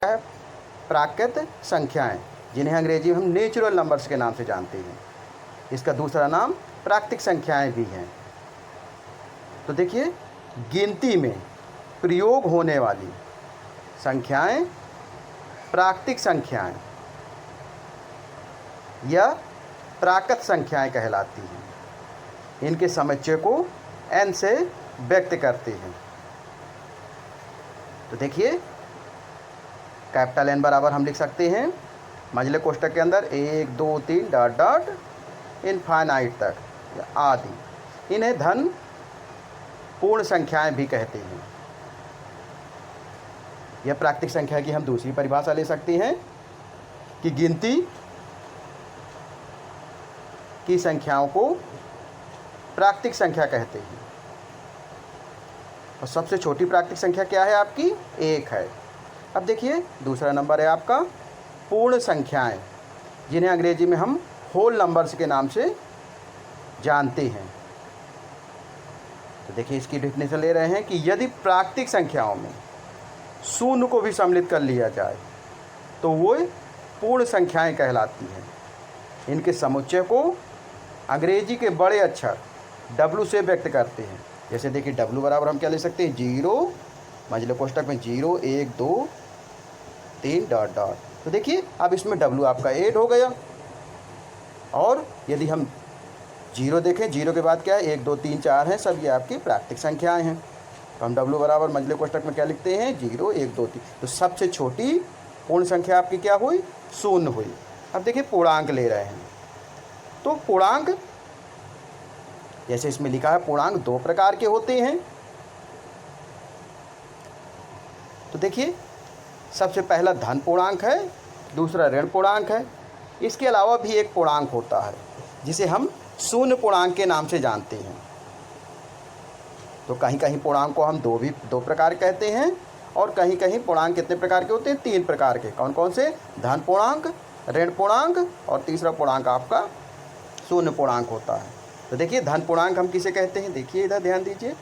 है प्राकृत संख्याएं, जिन्हें अंग्रेजी में हम नेचुरल नंबर्स के नाम से जानते हैं। इसका दूसरा नाम प्राकृतिक संख्याएं भी हैं। तो देखिए, गिनती में प्रयोग होने वाली संख्याएं प्राकृतिक संख्याएं या प्राकृत संख्याएं कहलाती हैं। इनके समुच्चय को n से व्यक्त करते हैं। तो देखिए, कैपिटल N बराबर हम लिख सकते हैं मझले कोष्ठक के अंदर 1 2 3 डॉट डॉट इनफाइनाइट तक आदि। इन्हें धन पूर्ण संख्याएं भी कहते हैं। यह प्राकृतिक संख्या की हम दूसरी परिभाषा ले सकते हैं कि गिनती की संख्याओं को प्राकृतिक संख्या कहते हैं। और सबसे छोटी प्राकृतिक संख्या क्या है आपकी? 1 है। अब देखिए, दूसरा नंबर है आपका पूर्ण संख्याएं, जिन्हें अंग्रेजी में हम होल नंबर्स के नाम से जानते हैं। तो देखिए, इसकी डेफिनेशन ले रहे हैं कि यदि प्राकृतिक संख्याओं में शून्य को भी सम्मिलित कर लिया जाए तो वो पूर्ण संख्याएं कहलाती हैं। इनके समुच्चय को अंग्रेजी के बड़े अक्षर W से व्यक्त करते हैं। जैसे देखिए, W बराबर हम क्या ले सकते हैं? 0 मझले कोष्ठक में 0 1 2 3 डॉट डॉट। तो देखिए, अब इसमें W आपका 8 हो गया। और यदि हम 0 देखें, 0 के बाद क्या है? 1 2 3 4 हैं, सब ये आपकी प्राकृतिक संख्याएं हैं। तो हम W बराबर मझले कोष्ठक में क्या लिखते हैं? 0 1 2 3। तो सबसे छोटी पूर्ण संख्या आपकी क्या हुई? 0 हुई। अब देखिए, पूर्णांक ले रहे हैं। तो पूर्णांक, जैसे इसमें लिखा है, पूर्णांक 2 प्रकार के होते हैं। तो देखिए, सबसे पहला धन पूर्णांक है, दूसरा ऋण पूर्णांक है। इसके अलावा भी एक पूर्णांक होता है जिसे हम शून्य पूर्णांक के नाम से जानते हैं। तो कहीं कहीं पूर्णांक को हम दो प्रकार कहते हैं, और कहीं कहीं पूर्णांक कितने प्रकार के होते हैं? 3 प्रकार के। कौन कौन से? धन पूर्णांक, ऋण पूर्णांक और तीसरा पूर्णांक आपका शून्य पूर्णांक होता है। तो देखिए, धन पूर्णांक हम किसे कहते हैं? देखिए, इधर ध्यान दीजिए।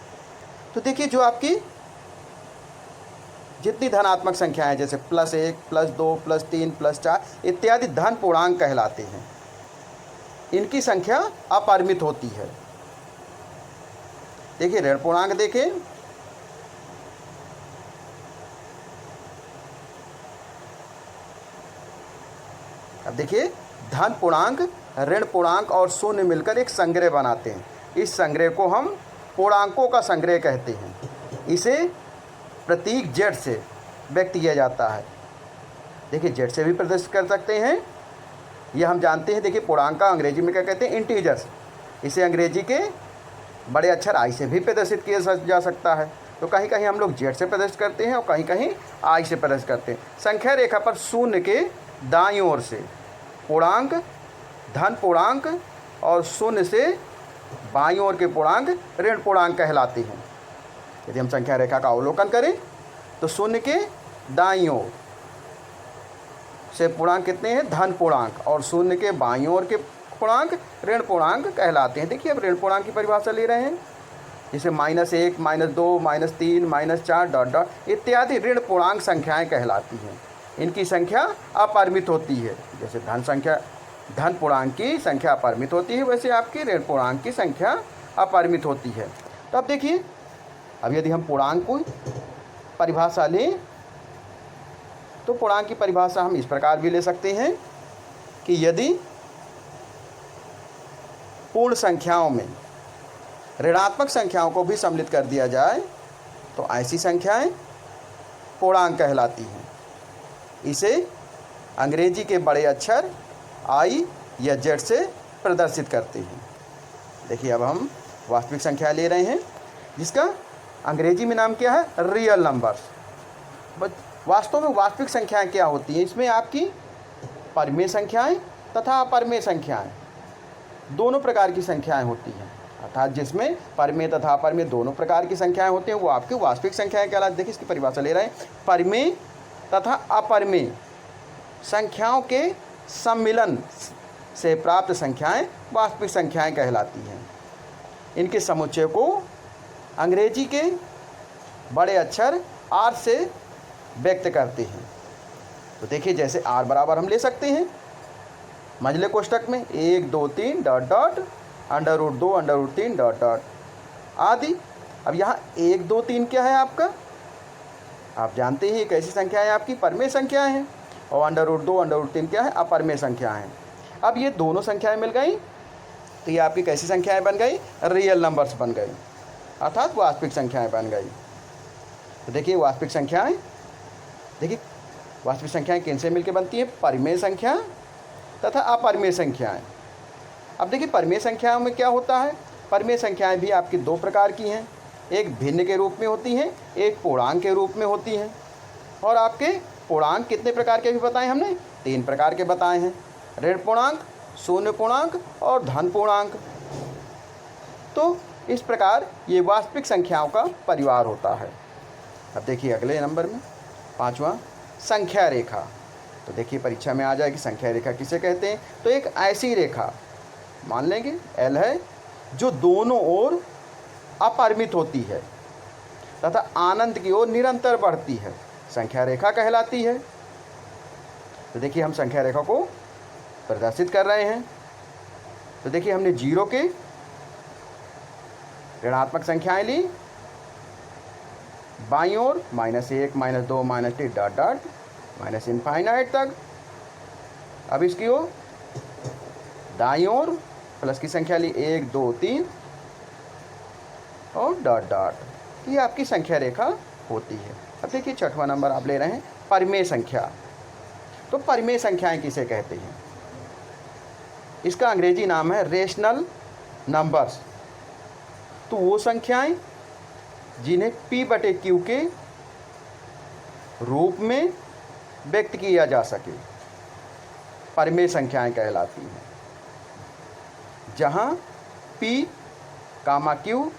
तो देखिए, जो आपकी जितनी धनात्मक संख्याएं हैं, जैसे +1 +2 +3 +4 इत्यादि धन पूर्णांक कहलाते हैं। इनकी संख्या अपरिमित होती है। देखिए, ऋण पूर्णांक देखें। अब देखिए, धन पूर्णांक, ऋण पूर्णांक और शून्य मिलकर एक संग्रह बनाते हैं। इस संग्रह को हम पूर्णांकों का संग्रह कहते हैं। इसे प्रतीक Z से व्यक्त किया जाता है। देखिए, Z से भी प्रदर्शित कर सकते हैं, यह हम जानते हैं। देखिए, पूर्णांक का अंग्रेजी में क्या कहते हैं? इंटीजर्स। इसे अंग्रेजी के बड़े अक्षर I से भी प्रदर्शित किया जा सकता है। तो कहीं कहीं हम लोग Z से प्रदर्शित करते हैं और कहीं कहीं I से प्रदर्शित करते हैं। संख्या रेखा पर शून्य के दाईं ओर से पूर्णांक, धन पूर्णांक और शून्य से बाईं ओर के पूर्णांक ऋण पूर्णांक कहलाते हैं। यदि हम संख्या रेखा का अवलोकन करें तो शून्य के दाईं ओर से पूर्णांक कितने हैं? धन पूर्णांक, और शून्य के बाईं ओर के पूर्णांक ऋण पूर्णांक कहलाते हैं। देखिए, अब ऋण पूर्णांक की परिभाषा ले रहे हैं, जिसे -1 -2 -3 -4 डॉट डॉट इत्यादि ऋण पूर्णांक संख्याएं कहलाती हैं। इनकी संख्या अपरिमित होती है। जैसे धन पूर्णांक की संख्या अपरिमित होती है, वैसे आपकी ऋण पूर्णांक की संख्या अपरिमित होती है। तो अब देखिए, अब यदि हम पूर्णांक को परिभाषा लें तो पूर्णांक की परिभाषा हम इस प्रकार भी ले सकते हैं कि यदि पूर्ण संख्याओं में ऋणात्मक संख्याओं को भी सम्मिलित कर दिया जाए तो ऐसी संख्याएं पूर्णांक कहलाती हैं। इसे अंग्रेजी के बड़े अक्षर I या Z से प्रदर्शित करते हैं। देखिए, अब हम वास्तविक संख्या ले रहे हैं, जिसका अंग्रेजी में नाम क्या है? Real numbers. वास्तव में वास्तविक संख्याएं क्या होती हैं? इसमें आपकी परिमेय संख्याएं तथा अपरिमेय संख्याएं दोनों प्रकार की संख्याएं होती हैं। अर्थात जिसमें परिमेय तथा अपरिमेय दोनों प्रकार की संख्याएं होती हैं वो आपकी वास्तविक संख्याएं कहलाती हैं। देखिए, इसकी परिभाषा ले रहे हैं, परिमेय तथा अपरिमेय संख्याओं के सम्मिलन से प्राप्त संख्याएं वास्तविक संख्याएं कहलाती हैं। इनके समुच्चय को अंग्रेजी के बड़े अक्षर R से व्यक्त करते हैं। तो देखिए जैसे r बराबर हम ले सकते हैं मझले कोष्ठक में 1 2 3 डॉट डॉट √2 √3 डॉट डॉट आदि। अब यहाँ 1 2 3 क्या है आपका, आप जानते हैं एक ऐसी संख्या है आपकी परमेय संख्याएं हैं, और √2 √3 क्या है अपरमेय संख्याएं हैं। अब ये दोनों संख्याएं मिल गई तो ये आपकी कैसी संख्याएं बन गई, रियल नंबर्स बन गई, अर्थात वास्तविक संख्याएं बन गई। तो देखिए वास्तविक संख्याएं, देखिए वास्तविक संख्याएं किनसे मिलकर बनती हैं, परमेय संख्या तथा अपरमेय संख्याएं। अब देखिए परमेय संख्याओं में क्या होता है, परमेय संख्याएं भी आपकी दो प्रकार की हैं, एक भिन्न के रूप में होती हैं, एक पूर्णांक के रूप में होती हैं। और आपके पूर्णांक कितने प्रकार के भी बताए हमने, 3 प्रकार के बताए हैं, ऋण पूर्णांक, शून्य पूर्णांक और धन पूर्णांक। तो इस प्रकार ये वास्तविक संख्याओं का परिवार होता है। अब देखिए अगले नंबर में 5वां संख्या रेखा। तो देखिए परीक्षा में आ जाए कि संख्या रेखा किसे कहते हैं। तो एक ऐसी रेखा मान लेंगे L है जो दोनों ओर अपरिमित होती है तथा अनंत की ओर निरंतर बढ़ती है, संख्या रेखा कहलाती है। तो देखिए हम संख्या रेखा को प्रदर्शित कर रहे हैं। तो देखिए हमने 0 के ऋणात्मक संख्याएं ली, बाईं ओर -1 -2 -3 डॉट डॉट माइनस इनफाइनाइट तक। अब इसकी ओर दाईं ओर प्लस की संख्या ली 1 2 3 और डॉट डॉट, ये आपकी संख्या रेखा होती है। अब देखिए 6वां नंबर आप ले रहे हैं परमेय संख्या। तो परमेय संख्याएं किसे कहते हैं, इसका अंग्रेजी नाम है रेशनल नंबर्स। तो वो संख्याएं जिन्हें P/Q के रूप में व्यक्त किया जा सके, परमेय संख्याएं कहलाती हैं। जहां P, Q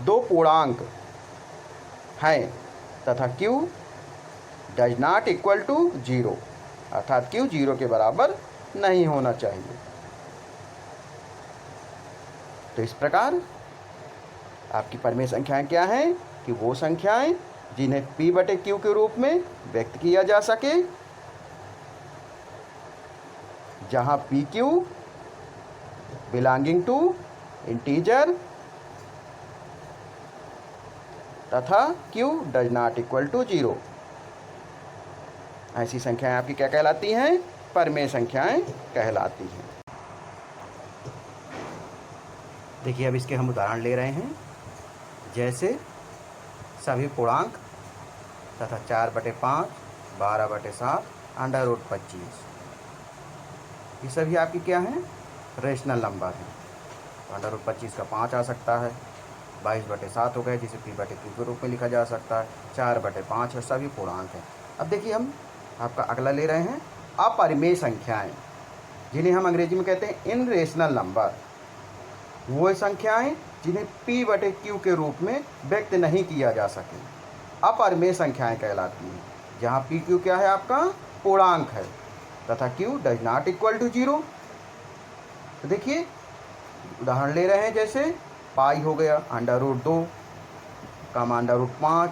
दो पूर्णांक हैं तथा Q does not equal to 0, अर्थात Q 0 के बराबर नहीं होना चाहिए। तो इस प्रकार आपकी परमेय संख्याएं क्या हैं कि वो संख्याएं जिन्हें P/Q के रूप में व्यक्त किया जा सके, जहां PQ बिलोंगिंग टू इंटीजर तथा Q does not equal to 0, ऐसी संख्याएं आपकी क्या कहलाती हैं, परमेय संख्याएं कहलाती हैं। देखिए अब इसके हम उदाहरण ले रहे हैं, जैसे सभी पूर्णांक तथा 4/5 12/7 √25, ये सभी आपकी क्या हैं, रेशनल नंबर हैं। तो √25 का 5 आ सकता है, 22/7 हो गए जिसे P/Q के रूप में लिखा जा सकता है, 4/5 है, सभी पूर्णांक हैं। अब देखिए हम आपका अगला ले रहे हैं अपरिमेय संख्याएं, जिन्हें हम अंग्रेजी में कहते हैं इनरेशनल नंबर। वो संख्याएं जिन्हें P/Q के रूप में व्यक्त नहीं किया जा सके, अपरिमेय संख्याएं कहलाती हैं। जहाँ PQ क्या है आपका पूर्णांक है तथा Q does not equal to 0। तो देखिए उदाहरण ले रहे हैं, जैसे पाई हो गया √2 का √5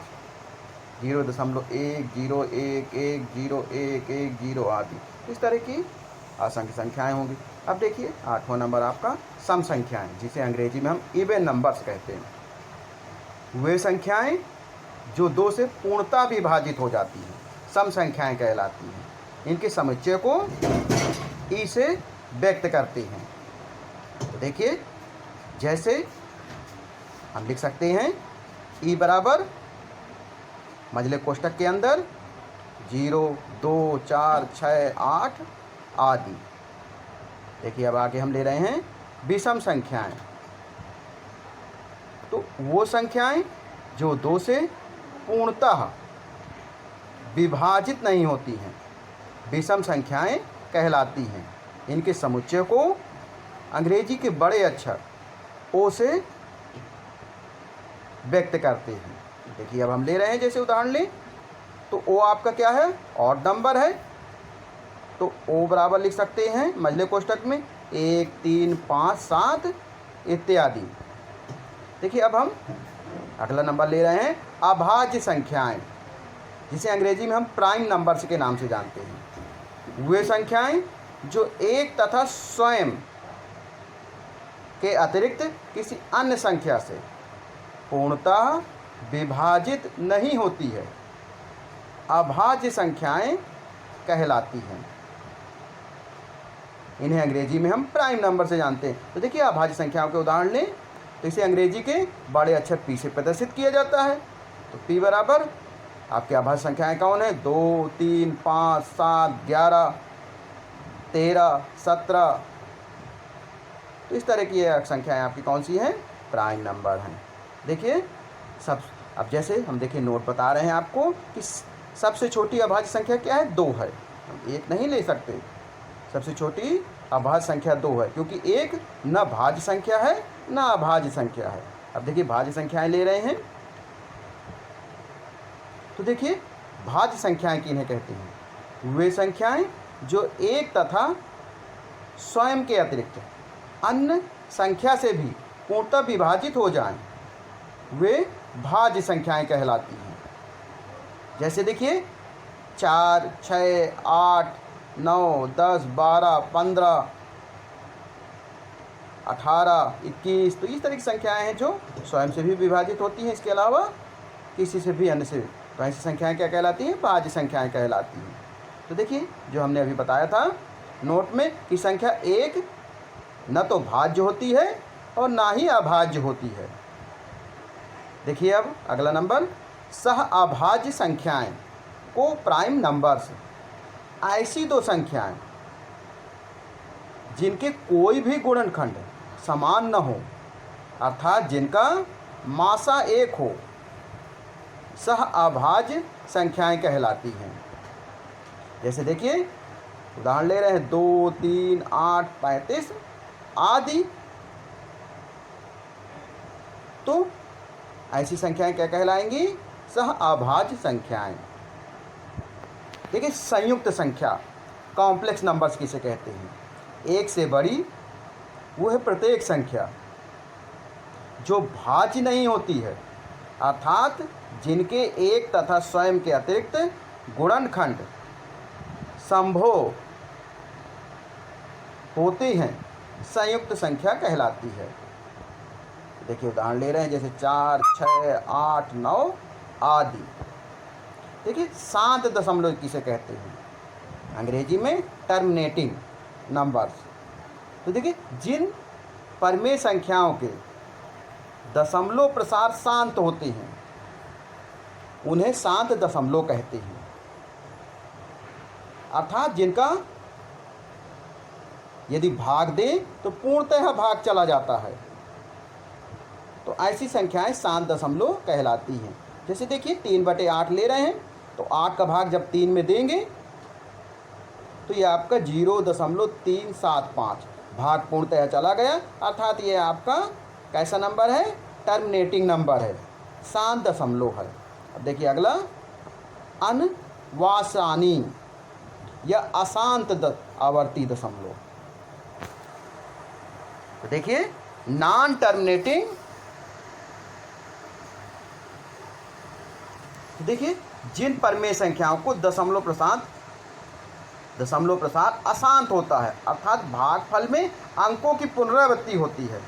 0.101110110 आदि, इस तरह की असंख्य संख्याएं होंगी। अब देखिए 8वां नंबर आपका सम संख्याएं, जिसे अंग्रेजी में हम इवन नंबर्स कहते हैं। वे संख्याएं जो 2 से पूर्णतः विभाजित हो जाती हैं, सम संख्याएं कहलाती हैं। इनके समुच्चय को ई से व्यक्त करते हैं। तो देखिए जैसे हम लिख सकते हैं ई बराबर मझले कोष्ठक के अंदर 0 2 4 6 8 आदि। देखिए अब आगे हम ले रहे हैं विषम संख्याएं। तो वो संख्याएं जो 2 से पूर्णतः विभाजित नहीं होती हैं, विषम संख्याएं कहलाती हैं। इनके समुच्चय को अंग्रेजी के बड़े अक्षर ओ से व्यक्त करते हैं। देखिए अब हम ले रहे हैं, जैसे उदाहरण लें तो ओ आपका क्या है, ऑड नंबर है। तो ओ बराबर लिख सकते हैं मझले कोष्ठक में 1 3 5 7 इत्यादि। देखिए अब हम अगला नंबर ले रहे हैं अभाज्य संख्याएं, जिसे अंग्रेजी में हम प्राइम नंबर्स के नाम से जानते हैं। वे संख्याएं जो एक तथा स्वयं के अतिरिक्त किसी अन्य संख्या से पूर्णतः विभाजित नहीं होती है, अभाज्य संख्याएं कहलाती हैं। इन्हें अंग्रेजी में हम प्राइम नंबर से जानते हैं। तो देखिए अभाज्य संख्याओं के उदाहरण लें तो इसे अंग्रेजी के बड़े अक्षर P से प्रदर्शित किया जाता है। तो P बराबर आपकी अभाज्य संख्याएं कौन है? 2, 3, 5, 7, 11, 13, 17। तो इस तरह की ये संख्याएं आपकी कौन सी हैं? प्राइम नंबर हैं। देखिए सब अब जैसे हम देखिए नोट बता रहे हैं आपको कि सबसे छोटी अभाज्य संख्या क्या है? 2 है। हम 1 नहीं ले सकते। सबसे छोटी अभाज्य संख्या 2 है क्योंकि 1 न भाज्य संख्या है न अभाज्य संख्या है। अब देखिए भाज्य संख्याएं ले रहे हैं तो देखिए भाज्य संख्याएं किन्हें कहते हैं? वे संख्याएं जो एक तथा स्वयं के अतिरिक्त अन्य संख्या से भी पूर्णतः विभाजित हो जाएं, वे भाज्य संख्याएं कहलाती हैं। जैसे देखिए 4, 6, 8, 9, 10, 12, 15, 18, 21। तो इस तरह की संख्याएं हैं जो स्वयं से भी विभाजित होती हैं, इसके अलावा किसी से भी अन्य से। तो ऐसी संख्याएं क्या कहलाती हैं? भाज्य संख्याएं कहलाती हैं। तो देखिए जो हमने अभी बताया था नोट में कि संख्या 1 न तो भाज्य होती है और ना ही अभाज्य होती है। देखिए अब अगला नंबर, सह अभाज्य संख्याएं को प्राइम नंबर्स। ऐसी दो संख्याएं जिनके कोई भी गुणनखंड समान न हो, अर्थात जिनका मासा 1 हो, सह अभाज्य संख्याएं कहलाती हैं। जैसे देखिए उदाहरण ले रहे हैं 2, 3, 8, 35 आदि। तो ऐसी संख्याएं क्या कहलाएंगी? सह अभाज्य संख्याएं। देखिए संयुक्त संख्या, कॉम्प्लेक्स नंबर्स किसे कहते हैं? एक से बड़ी वो है प्रत्येक संख्या जो भाज्य नहीं होती है, अर्थात जिनके एक तथा स्वयं के अतिरिक्त गुणनखंड संभव होते हैं, संयुक्त संख्या कहलाती है। देखिए उदाहरण ले रहे हैं जैसे 4, 6, 8, 9 आदि। देखिए शांत दशमलव किसे कहते हैं? अंग्रेजी में टर्मिनेटिंग नंबर्स। तो देखिए जिन परमेय संख्याओं के दशमलव प्रसार शांत होते हैं उन्हें शांत दशमलव कहते हैं, अर्थात जिनका यदि भाग दें तो पूर्णतः भाग चला जाता है। तो ऐसी संख्याएं शांत दशमलव कहलाती हैं। जैसे देखिए 3/8 ले रहे हैं तो 8 का भाग जब 3 में देंगे तो ये आपका 0.375 भाग पूर्णतः चला गया, अर्थात ये आपका कैसा नंबर है? टर्मिनेटिंग नंबर है, शांत दशमलव है। अब देखिए अगला, अनवासानी या अशांत आवर्ती दशमलव। तो देखिए नॉन टर्मिनेटिंग, देखिए जिन परमेय संख्याओं को दशमलव प्रसार अशांत होता है, अर्थात भागफल में अंकों की पुनरावृत्ति होती है।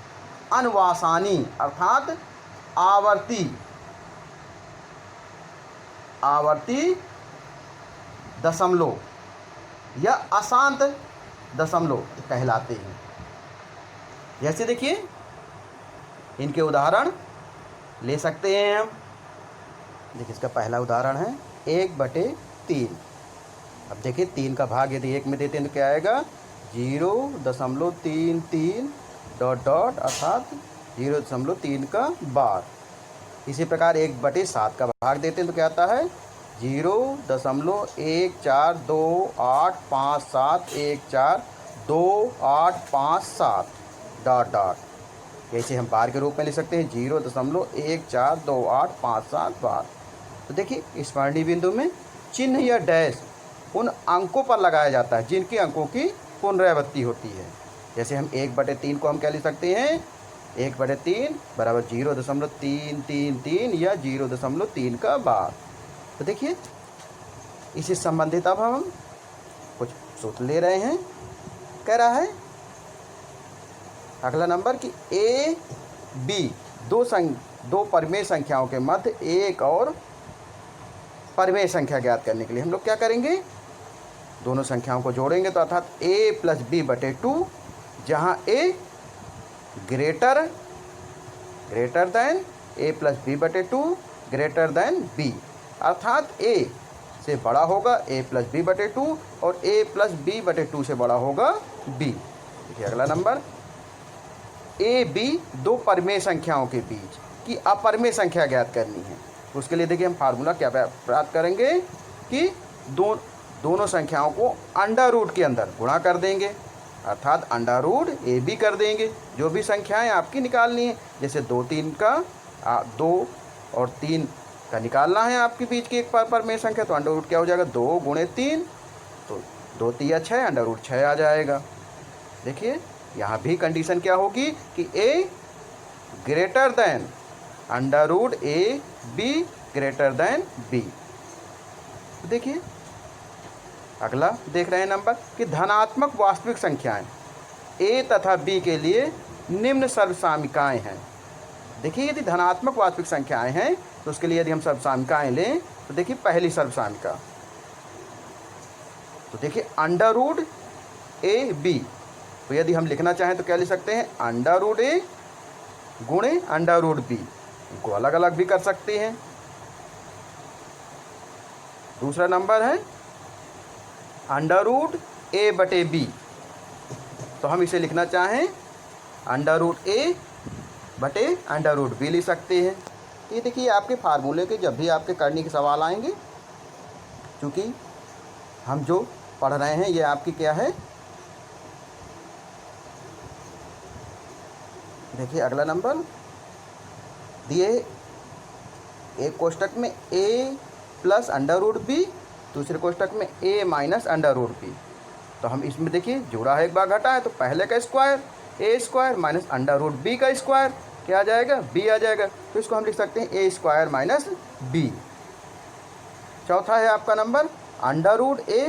अनवासानी अर्थात आवर्ती दशमलव या अशांत दशमलव कहलाते हैं। जैसे देखिए इनके उदाहरण ले सकते हैं हम। देखिए इसका पहला उदाहरण है 1/3। अब देखिए 3 का भाग यदि 1 में देते हैं तो क्या आएगा? 0.33 ... अर्थात 0.3 का बार। इसी प्रकार 1/7 का भाग देते हैं तो क्या आता है? 0.142857142857 ... ऐसे हम बार के रूप में लिख सकते हैं 0.142857 बार। तो देखिए स्मरणीय बिंदु में चिन्ह या डैश उन अंकों पर लगाया जाता है जिनके अंकों की पुनरावृत्ति होती है। जैसे हम 1/3 को हम क्या लिख सकते हैं? 1/3 बराबर 0.333 या 0.3 का बार। तो देखिए इससे संबंधित अब हम कुछ सूत्र ले रहे हैं। कह रहा है अगला नंबर कि ए बी दो परिमेय संख्याओं के मध्य एक और परिमेय संख्या ज्ञात करने के लिए हम लोग क्या करेंगे, दोनों संख्याओं को जोड़ेंगे। तो अर्थात a प्लस बी बटे 2, जहाँ a greater than a plus b बटे 2 ग्रेटर देन b, अर्थात a से बड़ा होगा a प्लस बी बटे 2 और a प्लस बी बटे 2 से बड़ा होगा b। देखिए अगला नंबर, ए बी दो परिमेय संख्याओं के बीच की अपरिमेय संख्या ज्ञात करनी है। तो उसके लिए देखिए हम फार्मूला क्या प्राप्त करेंगे कि दोनों संख्याओं को अंडर रूट के अंदर गुणा कर देंगे, अर्थात अंडर रूट ए बी कर देंगे। जो भी संख्याएं आपकी निकालनी है, जैसे 2 और 3 का निकालना है आपके बीच की एक परिमेय संख्या, तो अंडर रूट क्या हो जाएगा, 2 गुणे 3, तो 2 3 6, अंडर रूट 6 आ जाएगा। देखिए यहाँ भी कंडीशन क्या होगी कि a greater than under root A b greater than b. देखिए अगला देख रहे हैं नंबर कि धनात्मक वास्तविक संख्याएं a तथा b के लिए निम्न सर्वसामिकाएं हैं। देखिए यदि धनात्मक वास्तविक संख्याएं हैं तो उसके लिए यदि हम सर्वसामिकाएं लें तो देखिए पहली सर्वसामिका, तो देखिए अंडर रूट ए बी, तो यदि हम लिखना चाहें तो क्या लिख सकते हैं, अंडर रूट ए गुणे अंडर रूट बी, इनको अलग अलग भी कर सकते हैं। दूसरा नंबर है अंडर रूट ए बटे बी, तो हम इसे लिखना चाहें अंडर रूट ए बटे अंडर रूट बी लिख सकते हैं। ये देखिए आपके फार्मूले के जब भी आपके करने के सवाल आएंगे, क्योंकि हम जो पढ़ रहे हैं ये आपकी क्या है। देखिए अगला नंबर दिए एक कोष्टक में a plus under root b, दूसरे कोष्टक में a minus under root b. तो हम इसमें देखिए जोड़ा है एक बार घटा है, तो पहले का square a square minus under root B का स्क्वायर क्या आ जाएगा, b आ जाएगा। तो इसको हम लिख सकते हैं a स्क्वायर माइनस b। चौथा है आपका number under root a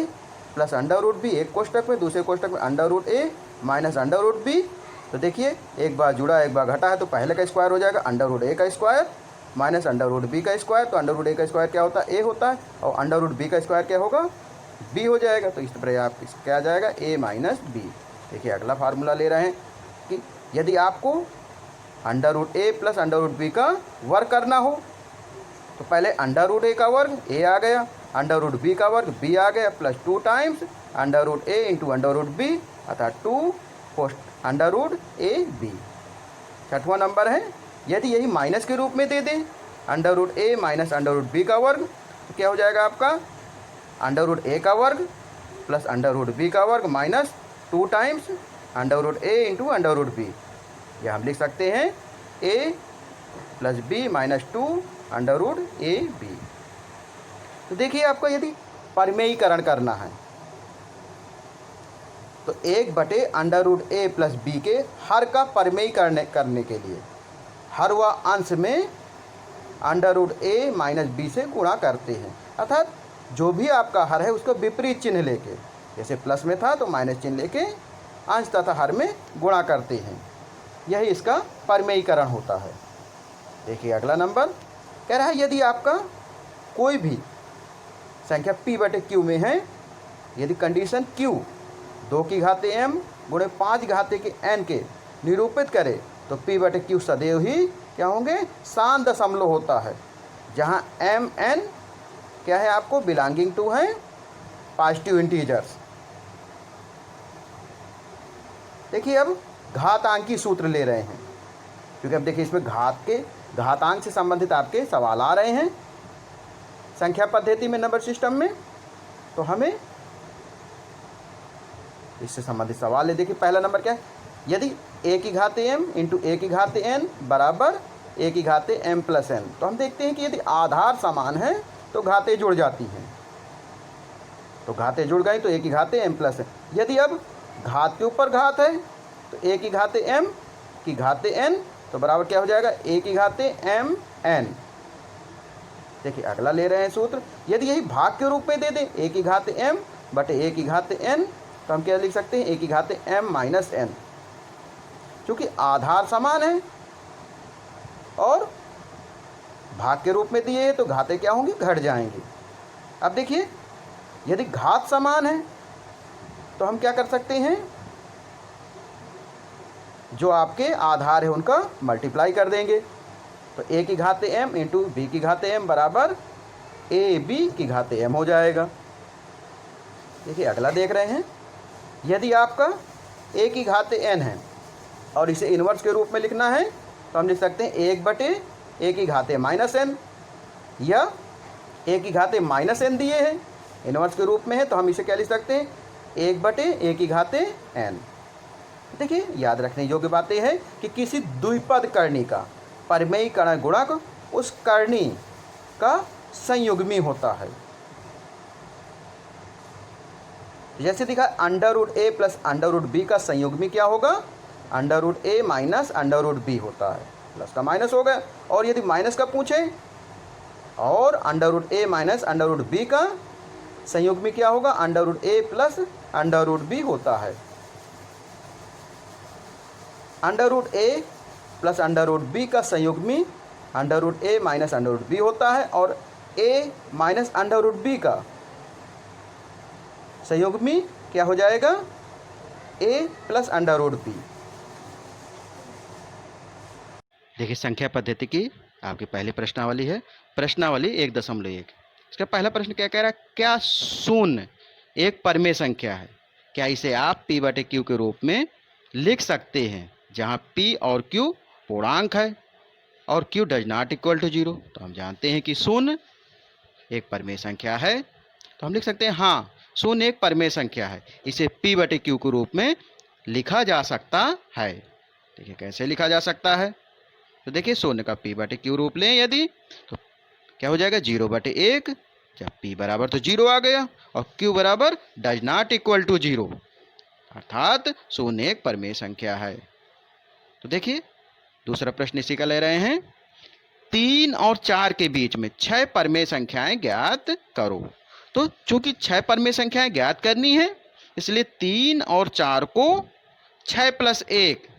plus under root b, एक कोष्टक में, दूसरे कोष्टक में under root a minus under root b. तो देखिए एक बार जुड़ा एक बार घटा है, तो पहले का स्क्वायर हो जाएगा अंडर रूट ए का square minus under root B का स्क्वायर। तो अंडर रूट ए का स्क्वायर क्या होता है, ए होता है, और अंडर रूट बी का स्क्वायर क्या होगा, बी हो जाएगा। तो इस तरह आप क्या आ जाएगा, ए माइनस बी। देखिए अगला फार्मूला ले रहे हैं कि यदि आपको अंडर रूट ए प्लस अंडर रूट बी का वर्ग करना हो, तो पहले अंडर रूट ए का वर्ग ए आ गया, अंडर रूट बी का वर्ग बी आ गया, प्लस 2 टाइम्स अंडर रूट ए इंटू अंडर रूट बी, अर्थात 2 पोस्ट अंडर रूट ए बी। छठवां नंबर है यदि यही माइनस के रूप में दे दें under root a minus under root B का वर्ग, तो क्या हो जाएगा आपका अंडर रूट ए का वर्ग प्लस अंडर रूट बी का वर्ग माइनस 2 टाइम्स अंडर रूट ए इंटू अंडर रूट बी। या हम लिख सकते हैं a plus B minus 2 under root A B. तो देखिए आपको यदि परिमेयीकरण करना है तो 1 बटे अंडर रूट ए प्लस बी के हर का परिमेयीकरण करने के लिए हर व अंश में under root a minus B से गुणा करते हैं, अर्थात जो भी आपका हर है उसको विपरीत चिन्ह लेके, जैसे प्लस में था तो माइनस चिन्ह लेके अंश तथा हर में गुणा करते हैं। यही इसका परिमेयीकरण होता है। देखिए अगला नंबर कह रहा है यदि आपका कोई भी संख्या p बटे q में है, यदि कंडीशन q 2 की घाते m गुणे 5 घाते के n के निरूपित करे, तो p बटे q सदैव ही क्या होंगे, शांत दशमलव होता है, जहाँ m n क्या है आपको बिलोंगिंग टू है पॉजिटिव इंटीजर्स। देखिए अब घातांकी सूत्र ले रहे हैं, क्योंकि अब देखिए इसमें घातांक से संबंधित आपके सवाल आ रहे हैं संख्या पद्धति में, नंबर सिस्टम में, तो हमें इससे संबंधित सवाल है। देखिए पहला नंबर क्या है, यदि a की घाते m इंटू a की घाते n बराबर a की घाते m प्लस n, तो हम देखते हैं कि यदि आधार समान है तो घाते जुड़ जाती हैं, तो घाते जुड़ गई तो a की घाते m प्लस n। यदि अब घात के ऊपर घात है तो a की घाते m की घाते n, तो बराबर क्या हो जाएगा, a की घाते m n। देखिए अगला ले रहे हैं सूत्र, यदि यही भाग के रूप में दे दें a की घाते m बटे ए की घात n, तो हम क्या लिख सकते हैं, ए की घात m माइनस n। चूँकि आधार समान है और भाग के रूप में दिए हैं तो घातें क्या होंगी, घट जाएंगी। अब देखिए यदि घात समान है तो हम क्या कर सकते हैं, जो आपके आधार है उनका मल्टीप्लाई कर देंगे। तो ए की घात m इंटू बी की घात m बराबर ए बी की घात m हो जाएगा। देखिए अगला देख रहे हैं, यदि आपका ए की घात n है और इसे इन्वर्स के रूप में लिखना है तो हम लिख सकते हैं 1 बटे ए की घात माइनस n, या ए की घात माइनस n दिए हैं इन्वर्स के रूप में है तो हम इसे क्या लिख सकते हैं, 1 बटे ए की घात n। देखिए याद रखने योग्य बात यह है कि किसी द्विपद कर्णी का परिमेयीकरण गुणक उस कर्णी का संयुग्मी होता है। जैसे दिखा अंडर रूट ए प्लस अंडर रूट बी का संयुग्मी क्या होगा, under root a minus under root B होता है, प्लस का माइनस हो गया। और यदि माइनस का पूछे और under root a minus under root B का संयुग्मी क्या होगा, अंडर रूट ए प्लस अंडर रूट बी होता है। अंडर रूट ए प्लस अंडर रूट बी का संयुग्मी under root a minus under root B होता है, और ए माइनस अंडर रूट बी का संयुग्मी क्या हो जाएगा, ए प्लस अंडर रूट बी। देखिए संख्या पद्धति की आपकी पहली प्रश्नावली है, प्रश्नावली 1.1। इसका पहला प्रश्न क्या कह रहा है, क्या शून्य एक परमेय संख्या है, क्या इसे आप p बटे q के रूप में लिख सकते हैं, जहां p और q पूर्णांक है और q does not equal to 0। तो हम जानते हैं कि शून्य एक परमेय संख्या है, तो हम लिख सकते हैं हाँ शून्य एक परमेय संख्या है, इसे p बटे q के रूप में लिखा जा सकता है। देखिए कैसे लिखा जा सकता है, तो देखिए शून्य का p बटे q रूप लें यदि, तो क्या हो जाएगा 0 बटे 1, जब p बराबर तो 0 आ गया और q बराबर डज नॉट इक्वल टू 0, अर्थात शून्य एक परमेय संख्या है। तो देखिए दूसरा प्रश्न इसी का ले रहे हैं, 3 और 4 के बीच में 6 परमेय संख्याएं ज्ञात करो। तो चूंकि 6 परमेय संख्याएं ज्ञात करनी है इसलिए 3 और 4 को 6 प्लस 1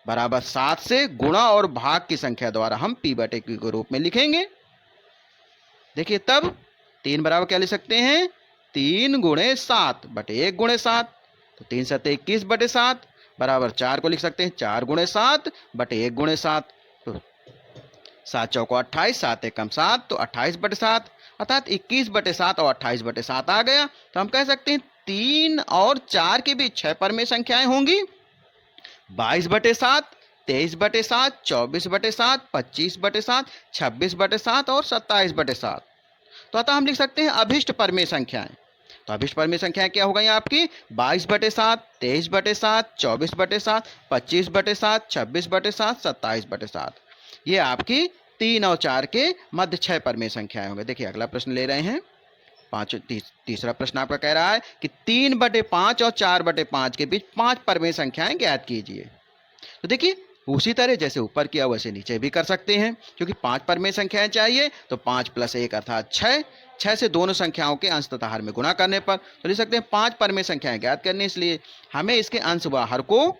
बराबर 7 से गुणा और भाग की संख्या द्वारा हम p बटे q के रूप में लिखेंगे। देखिए तब 3 बराबर क्या लिख सकते हैं, 3 गुणे 7 बटे 1 गुणे 7, तो 3 7 21 बटे 7 बराबर 4 को लिख सकते हैं 4 गुणे 7 बटे 1 गुणे 7, तो 7 चौको 28, 7 एकम 7, तो 28 बटे 7, अर्थात 21 बटे 7 और 28 बटे 7 आ गया। तो हम कह सकते हैं 3 और 4 के बीच 6 परमेय संख्याएं होंगी, 22 बटे 7, 23 बटे 7, 24 बटे 7, 25 बटे 7, 26 बटे 7 और 27 बटे 7। तो अतः हम लिख सकते हैं अभिष्ट परमेय संख्याएं। तो अभिष्ट परमेय संख्याएं क्या हो गई आपकी, 22 बटे 7, 23 बटे 7, 24 बटे 7, 25 बटे 7, 26 बटे 7, 27 बटे 7। ये आपकी 3 और 4 के मध्य 6 परमेय संख्याएं होंगे। देखिए अगला प्रश्न ले रहे हैं, तीसरा प्रश्न आपका कह रहा है कि 3 बटे 5 और 4 बटे 5 के बीच 5 परमेय संख्याएं ज्ञात कीजिए। तो देखिए उसी तरह जैसे ऊपर किया वैसे नीचे भी कर सकते हैं, क्योंकि 5 परमेय संख्याएं चाहिए तो 5 प्लस 1 अर्थात 6 से दोनों संख्याओं के अंश तथा हर में गुणा करने पर तो लिख सकते हैं 5 परमेय संख्याएं ज्ञात करनी, इसलिए हमें इसके अंश व हर को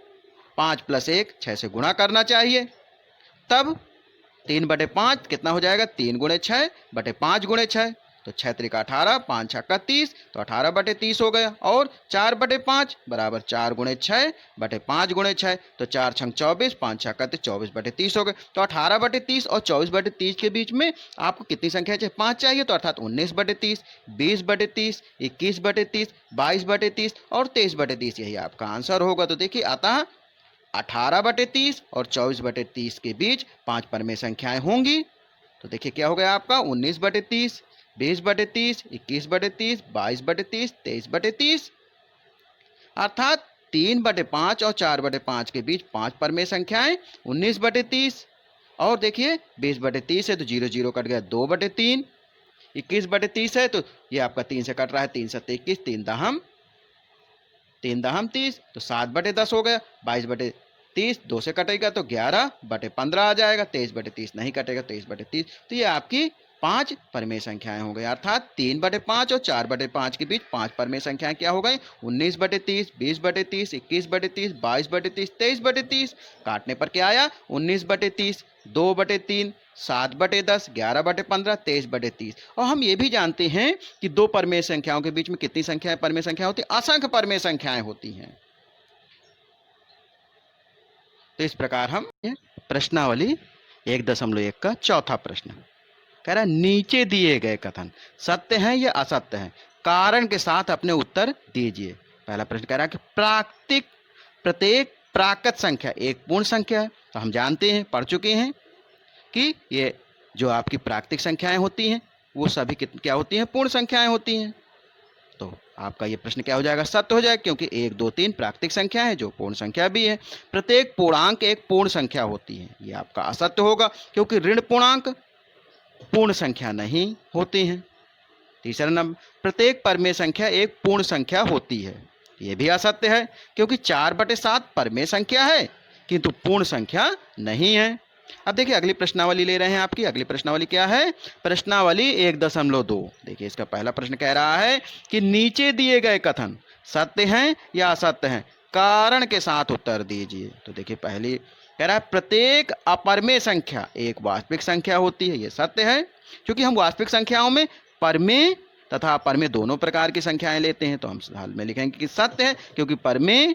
5 प्लस 1 6 से गुणा करना चाहिए। तब 3 बटे 5 कितना हो जाएगा, 3 गुणे 6 बटे 5 गुणे 6, तो 6 त्रिका 18, 5 छक्का 30, तो 18 बटे 30 हो गया। और 4 बटे 5 बराबर 4 गुणे 6 बटे 5 गुणे 6, तो 4 छंग 24, 5 छक्का 24 बटे 30 हो गए। तो 18 बटे 30 और 24 बटे 30 के बीच में आपको कितनी संख्या चाहिए, 5 चाहिए, तो अर्थात 19 बटे 30, 20 बटे 30, 21 बटे 30, 22 बटे 30 और 23 बटे 30, यही आपका आंसर होगा। तो देखिए अतः 18 बटे 30 और 24 बटे 30 के बीच 5 परमेय संख्याएं होंगी। तो देखिए क्या हो गया आपका, 19 बटे 30, 20 बटे 30, 21 बटे 30, 22 बटे 30, 23 बटे 30, अर्थात 3 बटे 5 और 4 बटे 5 के बीच 5 परमेय संख्याएं 19 बटे 30। और देखिए 20 बटे 30 है तो 0 0 कट गया, 2 बटे 3, 21 बटे 30 है तो ये आपका 3 से कट रहा है, 3 7 21, 3 दहम 30, तो 7 बटे 10 हो गया। 22 बटे 30 2 से कटेगा तो 11 बटे 15 आ जाएगा। 23 बटे 30 नहीं कटेगा, 23 बटे 30, तो ये आपकी 5 परमेय संख्याएं हो गई, अर्थात 3/5 और 4/5 के बीच 5 परमेय संख्याएं क्या हो गई? 19/30, 20/30, 21/30, 22/30, 23/30। काटने पर क्या आया? 19/30, 2/3, 7/10, 11/15, 23/30। और हम ये भी जानते हैं कि दो परमेय संख्याओं के बीच में कितनी संख्याएं परमेय संख्या होती है? असंख्य परमेय संख्याएं होती हैं। तो इस प्रकार हम प्रश्नावली 1.1 का चौथा प्रश्न कह रहा है, नीचे दिए गए कथन सत्य हैं या असत्य हैं, कारण के साथ अपने उत्तर दीजिए। पहला प्रश्न कह रहा है कि प्रत्येक प्राकृत संख्या एक पूर्ण संख्या है। तो हम जानते हैं, पढ़ चुके हैं कि ये जो आपकी प्राकृतिक संख्याएं होती हैं वो सभी क्या होती हैं? पूर्ण संख्याएं होती हैं। तो आपका ये प्रश्न क्या हो जाएगा? सत्य हो जाएगा, क्योंकि 1, 2, 3 प्राकृतिक संख्या है जो पूर्ण संख्या भी है। प्रत्येक पूर्णांक एक पूर्ण संख्या होती है, ये आपका असत्य होगा, क्योंकि ऋण पूर्णांक पूर्ण संख्या नहीं होती हैं। तीसरा नंबर, प्रत्येक परमेय संख्या एक पूर्ण संख्या होती है, ये भी असत्य है, क्योंकि 4/7 परमेय संख्या है किंतु पूर्ण संख्या नहीं है। अब देखिए अगली प्रश्नावली ले रहे हैं आपकी। अगली प्रश्नावली क्या है? प्रश्नावली 1.2। देखिए इसका पहला प्रश्न कह रहा है कि नीचे दिए गए कथन सत्य हैं या असत्य हैं, कारण के साथ उत्तर दीजिए। तो देखिए पहली कह रहा है प्रत्येक अपरमेय संख्या एक वास्तविक संख्या होती है, ये सत्य है, क्योंकि हम वास्तविक संख्याओं में परमेय तथा अपरमेय दोनों प्रकार की संख्याएं लेते हैं। तो हम हाल में लिखेंगे कि सत्य है, क्योंकि परमेय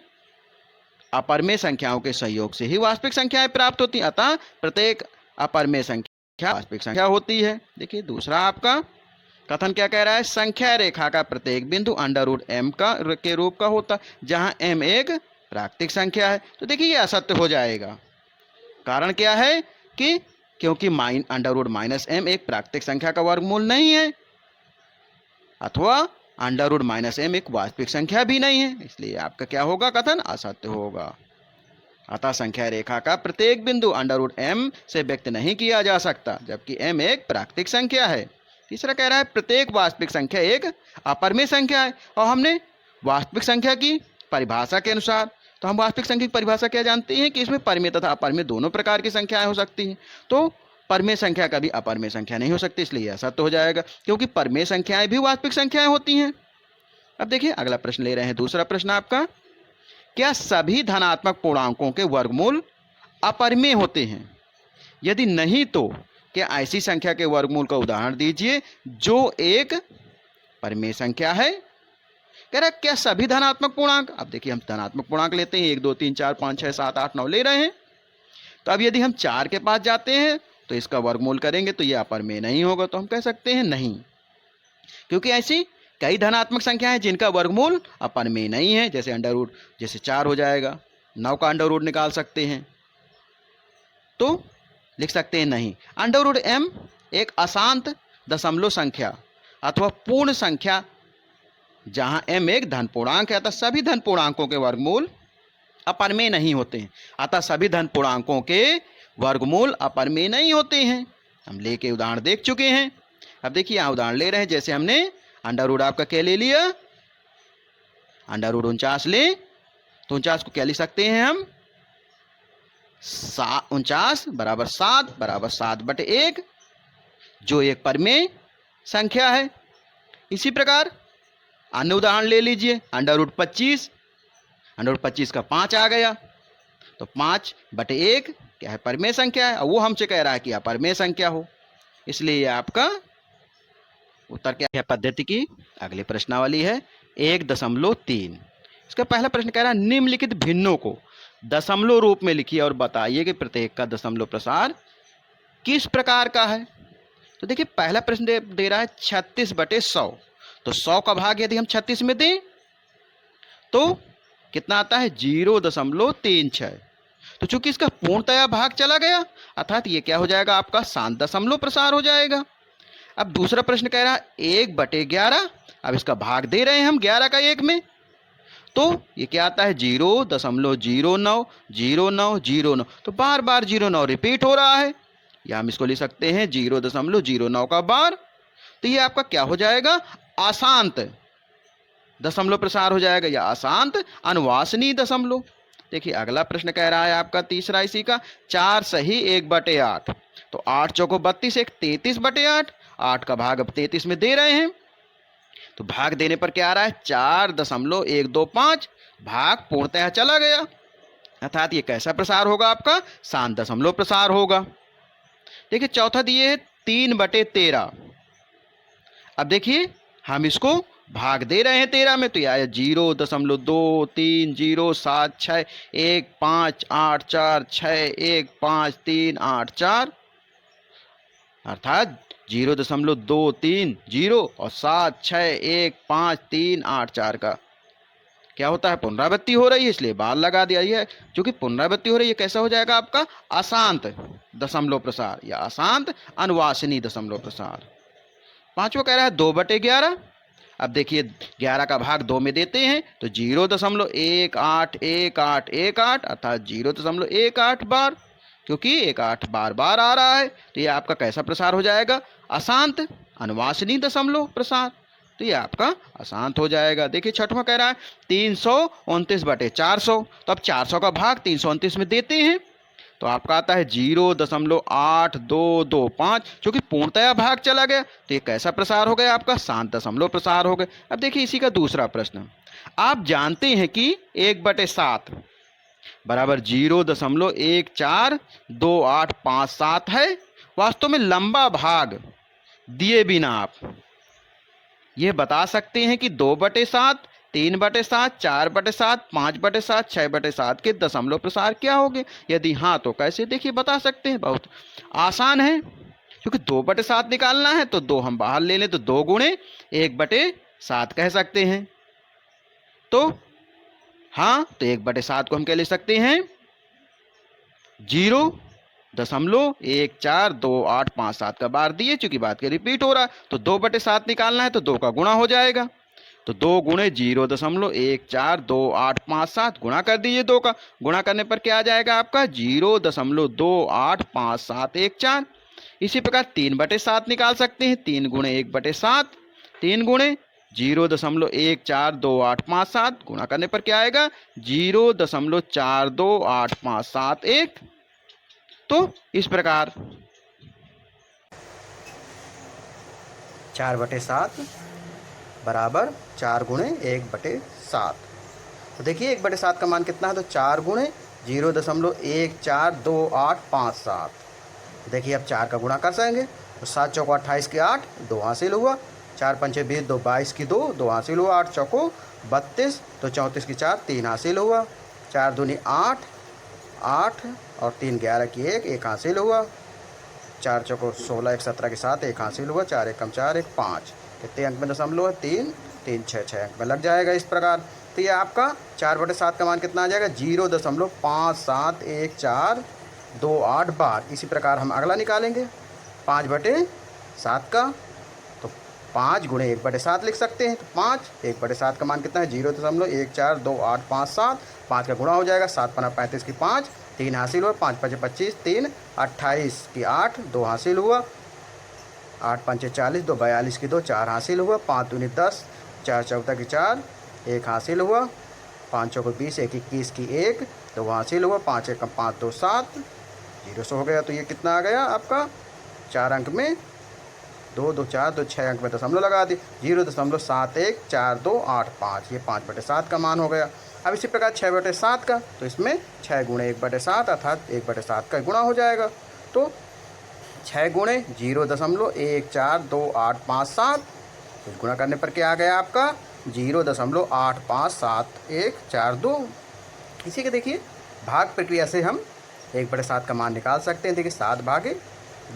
अपरमेय संख्याओं के सहयोग से ही वास्तविक संख्याएं प्राप्त होती हैं, अतः प्रत्येक अपरमेय संख्या वास्तविक संख्या होती है। देखिए दूसरा आपका कथन क्या कह रहा है? संख्या रेखा का प्रत्येक बिंदु √m के रूप का होता है, जहां m एक प्राकृतिक संख्या है। तो देखिए ये असत्य हो जाएगा। कारण क्या है कि क्योंकि √-m एक प्राकृतिक संख्या का वर्गमूल नहीं है, अथवा √-m एक वास्तविक संख्या भी नहीं है, इसलिए आपका क्या होगा? कथन असत्य होगा। अतः संख्या रेखा का प्रत्येक बिंदु √m से व्यक्त नहीं किया जा सकता, जबकि m एक प्राकृतिक संख्या है। तीसरा कह रहा है प्रत्येक वास्तविक संख्या एक अपरमेय संख्या है, और हमने वास्तविक संख्या की परिभाषा के अनुसार, तो हम वास्तविक संख्या की परिभाषा क्या जानते हैं कि इसमें परमेय तथा अपरमेय दोनों प्रकार की संख्याएं हो सकती हैं। तो परमेय संख्या कभी अपरमेय संख्या नहीं हो सकती, इसलिए यह असत्य हो जाएगा, क्योंकि परमेय संख्याएं भी वास्तविक संख्याएं होती हैं। अब देखिए अगला प्रश्न ले रहे हैं। दूसरा प्रश्न आपका, क्या सभी धनात्मक पूर्णांकों के वर्गमूल अपरमेय होते हैं? यदि नहीं तो क्या ऐसी संख्या के वर्गमूल का उदाहरण दीजिए जो एक परमेय संख्या है। कह रहा है क्या सभी धनात्मक पूर्णांक, अब देखिए हम धनात्मक पूर्णांक लेते हैं 1, 2, 3, 4, 5, 6, 7, 8, 9 ले रहे हैं। तो अब यदि हम 4 के पास जाते हैं तो इसका वर्गमूल करेंगे तो यह अपरमेय नहीं होगा, तो हम कह सकते हैं नहीं, क्योंकि ऐसी कई धनात्मक संख्या है जिनका वर्गमूल अपरमेय नहीं है। जैसे अंडर रूट, जैसे 4 हो जाएगा, 9 का अंडर रूट निकाल सकते हैं, तो लिख सकते हैं नहीं। अंडर रूट m एक अशांत दशमलव संख्या अथवा पूर्ण संख्या जहां m एक धन पूर्णांक है, अतः सभी धन पूर्णांकों के वर्गमूल अपरमेय नहीं होते हैं। अतः सभी धन पूर्णांकों के वर्गमूल अपरमेय नहीं होते हैं। हम लेके उदाहरण देख चुके हैं। अब देखिए यहाँ उदाहरण ले रहे हैं। जैसे हमने अंडर रूट आपका क्या ले लिया, अंडर रूट 49 ले, तो 49 को क्या लिख सकते हैं हम, 49 बराबर 7/1, जो एक परमेय संख्या है। इसी प्रकार अन्य उदाहरण ले लीजिए, अंडर रूट 25, अंडर रूट 25 का 5 आ गया, तो 5/1 क्या है, परमेय संख्या है, और वो हमसे कह रहा है कि अपरमेय संख्या हो, इसलिए आपका उत्तर क्या है पद्धति की। अगली प्रश्नावली है 1.3। इसका पहला प्रश्न कह रहा है निम्नलिखित भिन्नों को दशमलव रूप में लिखिए और बताइए कि प्रत्येक का दशमलव प्रसार किस प्रकार का है। तो देखिए पहला प्रश्न दे रहा है 36/100, तो 100 का भाग यदि हम 36 में दें तो कितना आता है, 0.36। तो चूंकि इसका पूर्णतया भाग चला गया, अर्थात ये क्या हो जाएगा, आपका शांत दशमलव प्रसार हो जाएगा। अब दूसरा प्रश्न कह रहा है 1/11, अब इसका भाग दे रहे हैं हम 11 का 1 में, तो ये क्या आता है, 0.090909, तो बार बार 09 रिपीट हो रहा है, या हम इसको लिख सकते हैं 0.09 का बार। तो ये आपका क्या हो जाएगा, अशांत दशमलव प्रसार हो जाएगा, या अशांत अनुवासनीय दशमलव। देखिए अगला प्रश्न कह रहा है आपका तीसरा इसी का 4 सही 1/8, तो 8 चौको 32, 1 33/8, 8 का भाग अब 33 में दे रहे हैं, तो भाग देने पर क्या आ रहा है 4.125, भाग पूर्णतः चला गया। अर्थात ये कैसा प्रसार होगा आपका, शांत दशमलव प्रसार होगा। देखिए चौथा दिए है 3/13। अब देखिए हम इसको भाग दे रहे हैं 13 में, तो यह आया 0.23075184615361534, अर्थात 0.230 और 761534 का क्या होता है, पुनरावृत्ति हो रही है, इसलिए बार लगा दिया। है क्योंकि पुनरावृत्ति हो रही है, कैसा हो जाएगा आपका अशांत दशमलव प्रसार या अशांत अनुवासनी दशमलव प्रसार। पांचवा कह रहा है 2/11। अब देखिए 11 का भाग 2 में देते हैं तो 0.181818 अर्थात 0.18 बार, क्योंकि 18 बार बार आ रहा है, तो ये आपका कैसा प्रसार हो जाएगा, अशांत अनुवासनी दशमलव प्रसार। तो ये आपका अशांत हो जाएगा। देखिए छठवां कह रहा है 329/400। तो अब 400 का भाग 329 में देते हैं तो आपका आता है 0.8225, क्योंकि पूर्णतया भाग चला गया, तो ये कैसा प्रसार हो गया आपका, शांत दशमलव प्रसार हो गया। अब देखिए इसी का दूसरा प्रश्न, आप जानते हैं कि 1/7 बराबर 0.142857 है। वास्तव में लंबा भाग दिए बिना आप ये बता सकते हैं कि 2/7, 3/7, 4/7, 5/7, 6/7 के दशमलव प्रसार क्या होंगे। यदि हाँ तो कैसे, देखिए बता सकते हैं, बहुत आसान है। क्योंकि 2/7 निकालना है तो 2 हम बाहर ले लें तो 2 गुणे 1/7 कह सकते हैं। तो हाँ, तो 1/7 को हम क्या ले सकते हैं, 0.142857 का बार दिए, चूंकि बात के रिपीट हो रहा है तो 2/7 निकालना है तो 2 का गुणा हो जाएगा, तो 2 गुणे 0.142857 गुणा कर दीजिए, 2 का गुणा करने पर क्या आ जाएगा आपका 0.285714। इसी प्रकार 3/7 निकाल सकते हैं, 3 गुणे 1/7, 3 गुणे 0.142857 गुणा करने पर क्या आएगा 0.428571। तो इस प्रकार 4/7 बराबर 4 गुणे 1/7। तो देखिए 1/7 का मान कितना है, तो 4 गुणे 0.142857। देखिए अब 4 का गुणा कर सकेंगे तो 7 चौको 28 की 8, 2 हासिल हुआ, 4 पंचे 20, 2 22 की 2, 2 हासिल हुआ, 8 चौको 32, तो 34 की 4, 3 हासिल हुआ, 4 दूनी 8, 8 और 3 11 की 1, 1 हासिल हुआ, 4 चौको 16, 1 17 के 7, 1 हासिल हुआ, 4 एकम 4, 1 5, कितने अंक में दशमलव है 3, 3 6 6 अंक में लग जाएगा इस प्रकार। तो ये आपका 4/7 का मान कितना आ जाएगा 0.571428 बार। इसी प्रकार हम अगला निकालेंगे 5/7 का, तो 5 गुणे 1/7 लिख सकते हैं, तो 5 1/7 का मान कितना है 0.142857, 5 का गुणा हो जाएगा, 7 पना 35 की 5, 3 हासिल हुआ, 5 पंचे 25, 3 28 की 8, 2 हासिल हुआ, 8 पंचे 40, 2 42 की 2, 4 हासिल हुआ, 5 दूनी 10, 4 14 की 4, 1 हासिल हुआ, 5 चौको 20, 1 21 की 1, 2 हासिल हुआ, 5 एकम 5, 2 7, 0 से हो गया। तो ये कितना आ गया आपका 4 अंक में 2 2 4 2 6 अंक में दशमलव लगा दी 0.414285, ये 5/7 का मान हो गया। अब इसी प्रकार 6/7 का, तो इसमें 6 गुणे 1/7 अर्थात 1/7 का गुणा हो जाएगा, तो 6 गुणे 0.142857, तो गुणा करने पर क्या आ गया आपका 0.857142। इसी के देखिए भाग प्रक्रिया से हम 1/7 का मान निकाल सकते हैं। देखिए 7 भागे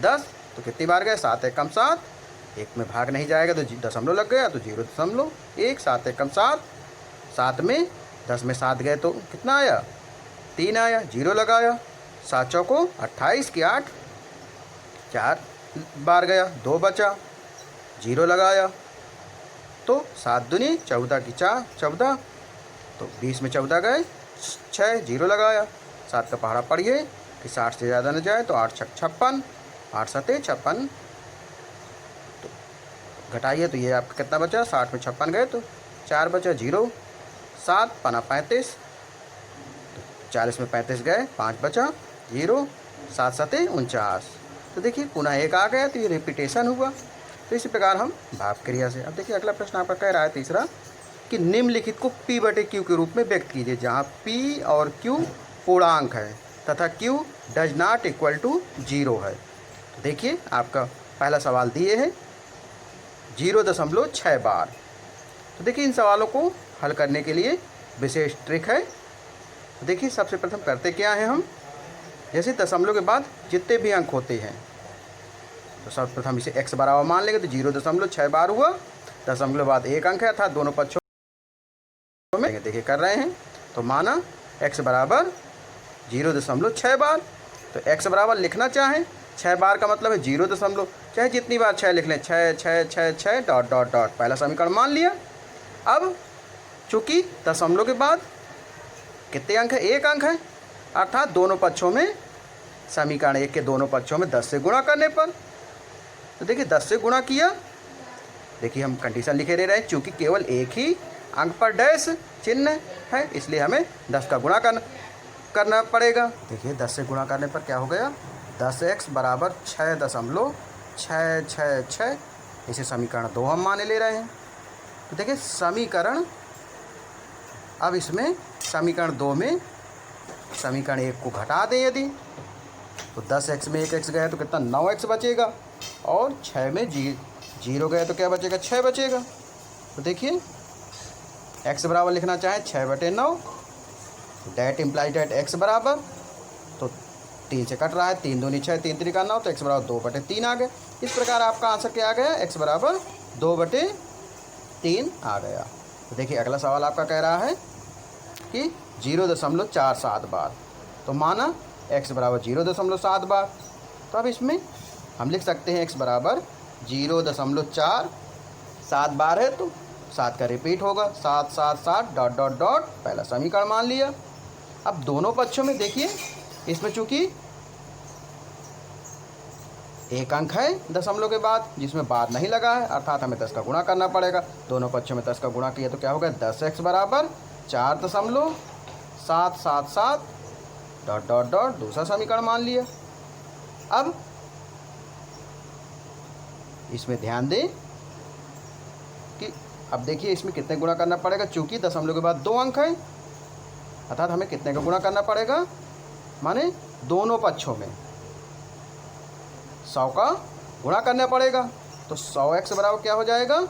10, तो कितनी बार गए 7 एकम 7, 1 में भाग नहीं जाएगा तो दशमलव लग गया, तो 0.1, 7 एकम 7, 7 में 10 में 7 गए तो कितना आया 3 आया, 0 लगाया, 7 चौको 28 की 8, 4 बार गया, 2 बचा, 0 लगाया, तो 7 दूनी 14 की 4, 14, तो 20 में 14 गए 6, 0 लगाया, 7 का पहाड़ा पढ़िए कि 60 से ज़्यादा न जाए, तो 8 छक 56, 8 सते 56, तो घटाइए तो ये आपका कितना बचा, 60 में 56 गए तो 4 बचा, 0, 7 पना 35, तो 40 में 35 गए, 5 बचा, 0, 7 सते 49। तो देखिए पुनः 1 आ गया, तो ये रिपीटेशन हुआ। तो इसी प्रकार हम भाप क्रिया से। अब देखिए अगला प्रश्न आपका कह रहा है तीसरा कि निम्नलिखित को P बटे Q के रूप में व्यक्त कीजिए, जहाँ P और Q पूर्णांक है तथा Q does not equal to 0 है। तो देखिए आपका पहला सवाल दिए है 0.6 बार। तो देखिए इन सवालों को हल करने के लिए विशेष ट्रिक है। तो देखिए सबसे प्रथम करते क्या है हम, जैसे दशमलव के बाद जितने भी अंक होते हैं तो सर्वप्रथम इसे x बराबर मान लेंगे। तो 0.6 बार हुआ, दशमलव बाद एक अंक है अर्थात दोनों पक्षों में देखिए कर रहे हैं। तो माना x बराबर 0.6 बार। तो x बराबर लिखना चाहें 6 बार का मतलब है 0. चाहे जितनी बार 6 लिख लें, 6 6 6 6 डॉट डॉट डॉट, पहला समीकरण मान लिया। अब चूँकि दशमलव के बाद कितने अंक है, एक अंक है अर्थात दोनों पक्षों में समीकरण 1 के दोनों पक्षों में 10 से गुणा करने पर। तो देखिए 10 से गुणा किया, देखिए हम कंडीशन लिखे दे रहे हैं चूँकि केवल एक ही अंक पर डैश चिन्ह है इसलिए हमें 10 का गुणा करना पड़ेगा। देखिए 10 से गुणा करने पर क्या हो गया, 10x बराबर 6.666। इसे समीकरण 2 हम माने ले रहे हैं। तो देखिए समीकरण, अब इसमें समीकरण 2 में समीकरण 1 को घटा दें यदि, तो 10x में 1x गया तो कितना 9x बचेगा, और 6 में 0 गया तो क्या बचेगा, 6 बचेगा। तो देखिए x बराबर लिखना चाहें 6/9, डैट इम्प्लाई डैट x बराबर, तो 3 से कट रहा है, 3 दूनी 6, 3 3 9, तो x बराबर 2/3 आ गए। इस प्रकार आपका आंसर क्या आ गया, x बराबर 2/3 आ गया। तो देखिए अगला सवाल आपका कह रहा है कि 0.47 बार। तो माना x बराबर 0.7 बार। तो अब इसमें हम लिख सकते हैं x बराबर 0.47 बार है तो 7 का रिपीट होगा, 7 7 7 डॉट डॉट डॉट, पहला समीकरण मान लिया। अब दोनों पक्षों में देखिए इसमें चूँकि एक अंक है दशमलव के बाद जिसमें बार नहीं लगा है अर्थात हमें 10 का गुणा करना पड़ेगा। दोनों पक्षों में 10 का गुणा किया तो क्या होगा, 10x बराबर 4.777 डॉट डॉट डॉट, दूसरा समीकरण मान लिया। अब इसमें ध्यान दें कि अब देखिए इसमें कितने गुणा करना पड़ेगा, चूँकि दशमलव के बाद 2 अंक है अर्थात हमें कितने का गुणा करना पड़ेगा, माने दोनों पक्षों में 100 का गुणा करना पड़ेगा। तो 100x बराबर क्या हो जाएगा,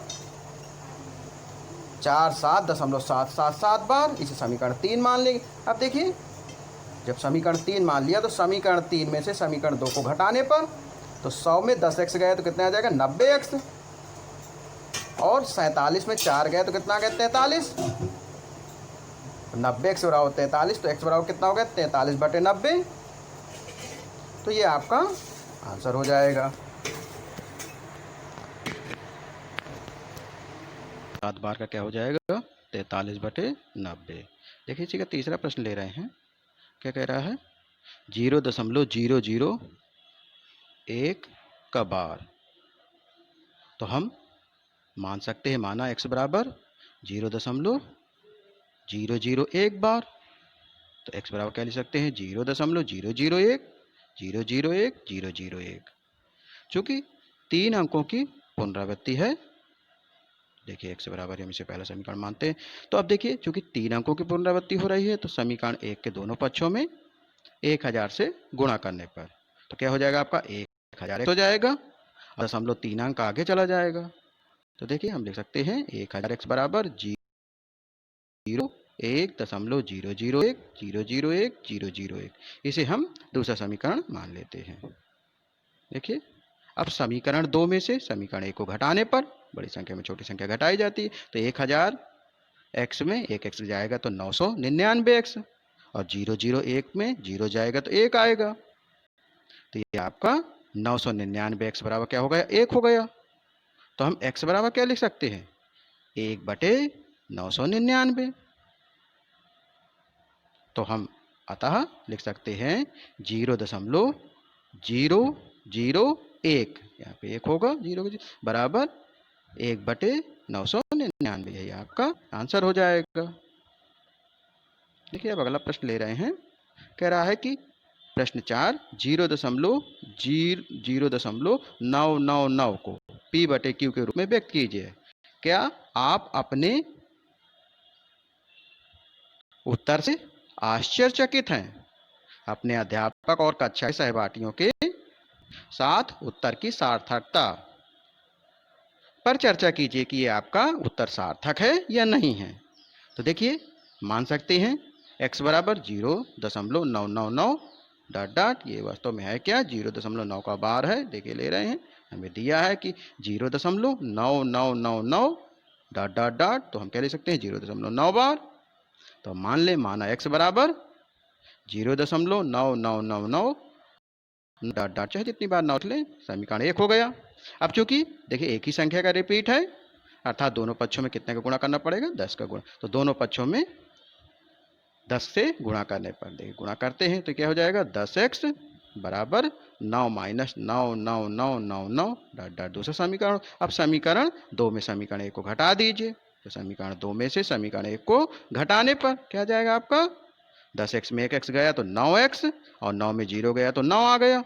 47.777 बार। इसे समीकरण 3 मान लेंगे। अब देखिए जब समीकरण 3 मान लिया तो समीकरण 3 में से समीकरण 2 को घटाने पर, तो 100 में 10x गया तो कितना आ जाएगा, 90x, और 47 में 4 गया तो कितना आ गया, 43। 90x बराबर 43, तो x बराबर कितना हो गया, 43/90। तो ये आपका आंसर हो जाएगा। 7 बार का क्या हो जाएगा, 43/90। देखिए इसी का तीसरा प्रश्न ले रहे हैं, क्या कह रहा है, 0.001 का बार। तो हम मान सकते हैं, माना x बराबर 0.001 बार। तो x बराबर क्या लिख सकते हैं, 0.001 001 001। चूँकि 3 अंकों की पुनरावृत्ति है, देखिए x बराबर हम इसे पहला समीकरण मानते हैं। तो अब देखिए चूँकि 3 अंकों की पुनरावृत्ति हो रही है तो समीकरण 1 के दोनों पक्षों में 1000 से गुणा करने पर तो क्या हो जाएगा, आपका 1000 हो जाएगा और 3 अंक आगे चला जाएगा। तो देखिए हम लिख सकते हैं 1000x बराबर 0.001 इसे हम दूसरा समीकरण मान लेते हैं। देखिए अब समीकरण 2 में से समीकरण 1 को घटाने पर बड़ी संख्या में छोटी संख्या घटाई जाती है। तो 1000x में 1x जाएगा तो 999x, और 001 में 0 जाएगा तो 1 आएगा। तो ये आपका 999x बराबर क्या हो गया, 1 हो गया। तो हम x बराबर क्या लिख सकते हैं, 1/999। तो हम अतः लिख सकते हैं 0.001, यहाँ पे 1 होगा, 0 बराबर 1/999, यही आपका आंसर हो जाएगा। देखिए अब अगला प्रश्न ले रहे हैं, कह रहा है कि प्रश्न 4 0.0999 को P/Q के रूप में व्यक्त कीजिए। क्या आप अपने उत्तर से आश्चर्यचकित हैं? अपने अध्यापक और कक्षा के सहपाठियों के साथ उत्तर की सार्थकता पर चर्चा कीजिए कि ये आपका उत्तर सार्थक है या नहीं है। तो देखिए, मान सकते हैं x बराबर 0.999 डॉट डॉट, ये वास्तव में है क्या, 0.9 का बार है। देखिए ले रहे हैं, हमें दिया है कि 0.9999 डॉट डॉट डॉट, तो हम क्या ले सकते हैं 0.9 बार। तो मान लें, माना x बराबर 0.9999 डॉट डॉट, चाहे जितनी बार नोट लें, समीकरण 1 हो गया। अब चूंकि देखिए एक ही संख्या का रिपीट है, अर्थात दोनों पक्षों में कितने का गुणा करना पड़ेगा, 10 का गुणा। तो दोनों पक्षों में 10 से गुणा करने पर, देखिए गुणा करते हैं तो क्या हो जाएगा, 10x बराबर 9 माइनस 99999 डॉट डॉट, दूसरा समीकरण। अब समीकरण 2 में समीकरण 1 को घटा दीजिए, तो समीकरण 2 में से समीकरण 1 को घटाने पर क्या जाएगा आपका, 10x में 1x गया तो 9x, और 9 में 0 गया तो 9 आ गया।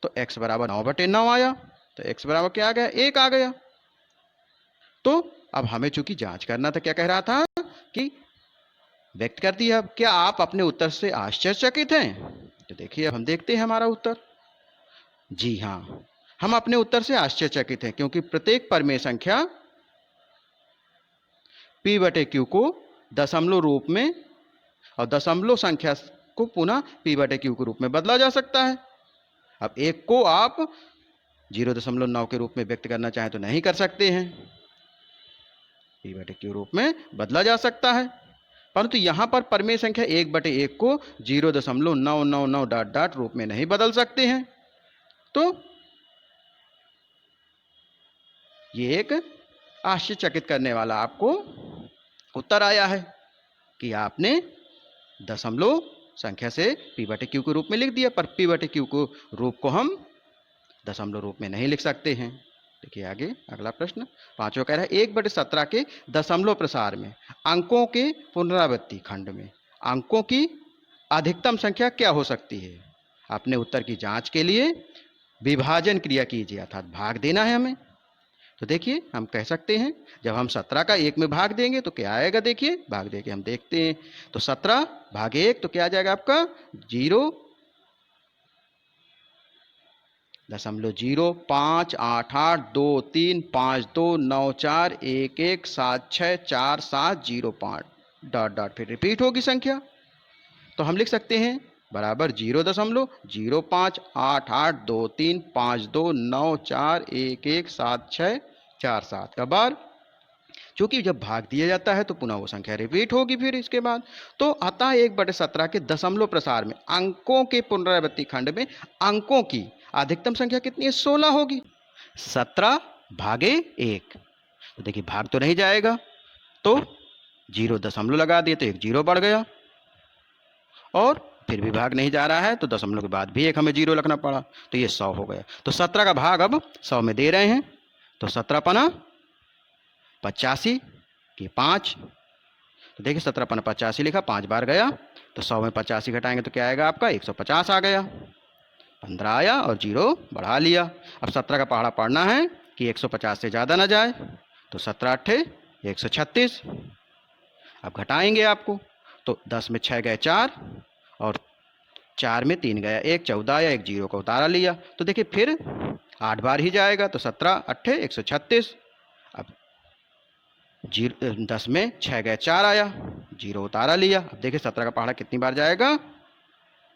तो x बराबर 9/9 आया, तो x बराबर क्या आ गया, 1 आ गया। तो अब हमें चूंकि जांच करना था, क्या कह रहा था कि व्यक्त कर दिया। अब क्या आप अपने उत्तर से आश्चर्यचकित हैं? तो देखिए अब हम देखते हैं हमारा उत्तर। जी हाँ, हम अपने उत्तर से आश्चर्यचकित हैं, क्योंकि प्रत्येक परिमेय संख्या P/Q को दशमलव रूप में और दशमलव संख्या को पुनः P/Q के रूप में बदला जा सकता है। अब एक को आप 0.9 के रूप में व्यक्त करना चाहें तो नहीं कर सकते हैं, P/Q रूप में बदला जा सकता है। परंतु यहां पर परिमेय संख्या 1/1 को 0.999 डॉट डॉट रूप में नहीं बदल सकते हैं। तो ये एक आश्चर्यचकित करने वाला आपको उत्तर आया है कि आपने दशमलव संख्या से P/Q के रूप में लिख दिया, पर P/Q को रूप को हम दशमलव रूप में नहीं लिख सकते हैं। देखिए आगे अगला प्रश्न, पांचवा कह रहा है 1/17 के दशमलव प्रसार में अंकों के पुनरावृत्ति खंड में अंकों की अधिकतम संख्या क्या हो सकती है? अपने उत्तर की जांच के लिए विभाजन क्रिया कीजिए, अर्थात भाग देना है हमें। तो देखिए हम कह सकते हैं, जब हम 17 का 1 में भाग देंगे तो क्या आएगा, देखिए भाग देके हम देखते हैं। तो 17 भागे 1 तो क्या आ जाएगा आपका 0.58823529411764705 डॉट डॉट, फिर रिपीट होगी संख्या। तो हम लिख सकते हैं बराबर 0.0588235294117647 का बार। चूंकि जब भाग दिया जाता है तो पुनः वो संख्या रिपीट होगी फिर इसके बाद। तो अतः 1/17 के दशमलव प्रसार में अंकों के पुनरावृत्ति खंड में अंकों की अधिकतम संख्या कितनी है, 16 होगी। 17 भागे 1, तो देखिए भाग तो नहीं जाएगा, तो 0 दशमलव लगा दिए तो 1 0 बढ़ गया, और फिर भी भाग नहीं जा रहा है तो दशमलव के बाद भी 1 हमें 0 लिखना पड़ा, तो ये 100 हो गया। तो 17 का भाग अब 100 में दे रहे हैं, तो 17 पना 85 के 5, तो देखिए 17 पना 85 लिखा, 5 बार गया, तो 100 में 85 घटाएंगे तो क्या आएगा आपका 150 आ गया। 15 आया और 0 बढ़ा लिया। अब 17 का पहाड़ा पढ़ना है कि 150 से ज़्यादा ना जाए, तो 17 अट्ठे 136। अब घटाएंगे आपको, तो 10 में 6 गए 4, और 4 में 3 गया 1, 14 आया, 1 0 को उतारा लिया, तो देखिए फिर 8 बार ही जाएगा, तो 17 अट्ठे 136। अब 10 में 6 गए 4 आया, 0 उतारा लिया। अब देखिए 17 का पहाड़ा कितनी बार जाएगा,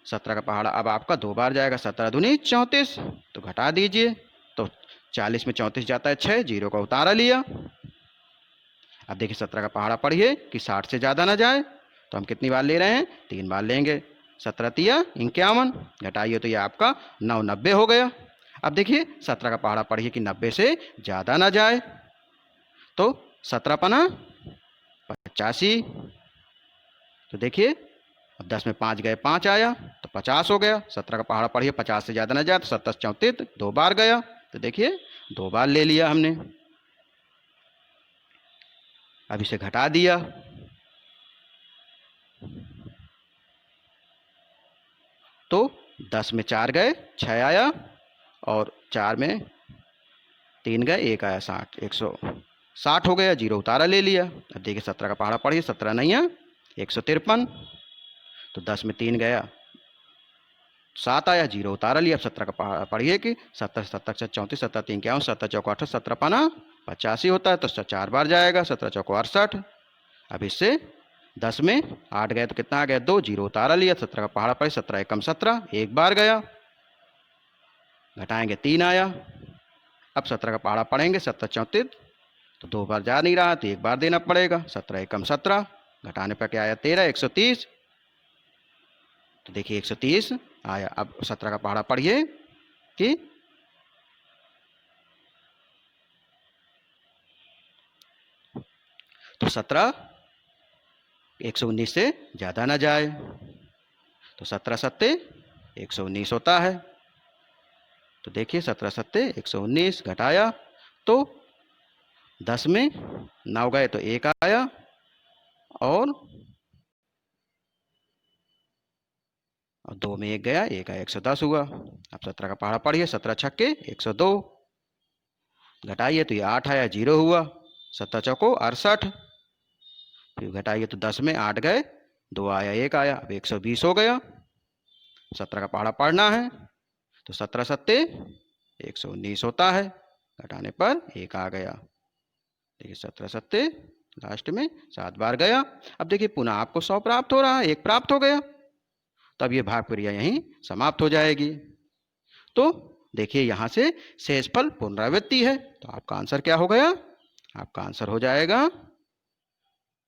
17 का पहाड़ा अब आपका 2 बार जाएगा, 17 दूनी 34, तो घटा दीजिए, तो 40 में 34 जाता है 6, 0 का उतारा लिया। अब देखिए 17 का पहाड़ा पढ़िए कि 60 से ज़्यादा ना जाए, तो हम कितनी बार ले रहे हैं, 3 बार लेंगे। 17 तिया 51, घटाइए तो ये आपका 9 90 हो गया। अब देखिए 17 का पहाड़ा पढ़िए कि 90 से ज़्यादा ना जाए, तो 17 पना 85, तो देखिए अब 10 में 5 गए 5 आया, तो 50 हो गया। 17 का पहाड़ा पढ़िए 50 से ज़्यादा ना जाए, तो 17 34 2 बार गया, तो देखिए 2 बार ले लिया हमने। अब इसे घटा दिया, तो 10 में 4 गए 6 आया, और 4 में 3 गए, 1 आया 60, 160 हो गया, 0 उतारा ले लिया। अब देखिए 17 का पहाड़ा पढ़िए, 17 नहीं है 153, तो 10 में 3 गया 7 आया, 0 उतारा लिया। अब 17 का पहाड़ा पढ़िए कि 17 17 34, 17 3 क्या 17 चौको 8, 17 पाना 85 होता है, तो 4 बार जाएगा, 17 चौको 68। अब इससे 10 में 8 गए तो कितना आ गया 2, 0 उतारा लिया। 17 का पहाड़ा पढ़े, 17 एकम 17, 1 बार गया, घटाएंगे 3 आया। अब 17 का पहाड़ा पढ़ेंगे, 17 34, तो 2 बार जा नहीं रहा तो 1 बार देना पड़ेगा। 17 एकम 17, घटाने पर क्या आया 13, 130, तो देखिए 130 आया। अब 17 का पहाड़ा पढ़िए कि तो 17 119 से ज़्यादा ना जाए, तो 17 सत्ते 119 होता है। तो देखिए 17 सत्ते 119, घटाया तो 10 में 9 गए तो 1 आया, और 2 में 1 गया, 1 आया, 110 हुआ। अब 17 का पहाड़ा पढ़िए, 17 छक्के 102, घटाइए तो ये 8 आया, 0 हुआ। 17 चौको 68, फिर घटाइए तो 10 में 8 गए, 2 आया, 1 आया, अब 120 हो गया। 17 का पहाड़ा पढ़ना है, तो 17 सत्ते 119 होता है, घटाने पर 1 आ गया। देखिए 17 सत्ते लास्ट में 7 बार गया। अब देखिए पुनः आपको 100 प्राप्त हो रहा है, 1 प्राप्त हो गया, तब ये भाग क्रिया यहीं समाप्त हो जाएगी। तो देखिए यहाँ से शेषफल पुनरावृत्ति है, तो आपका आंसर क्या हो गया, आपका आंसर हो जाएगा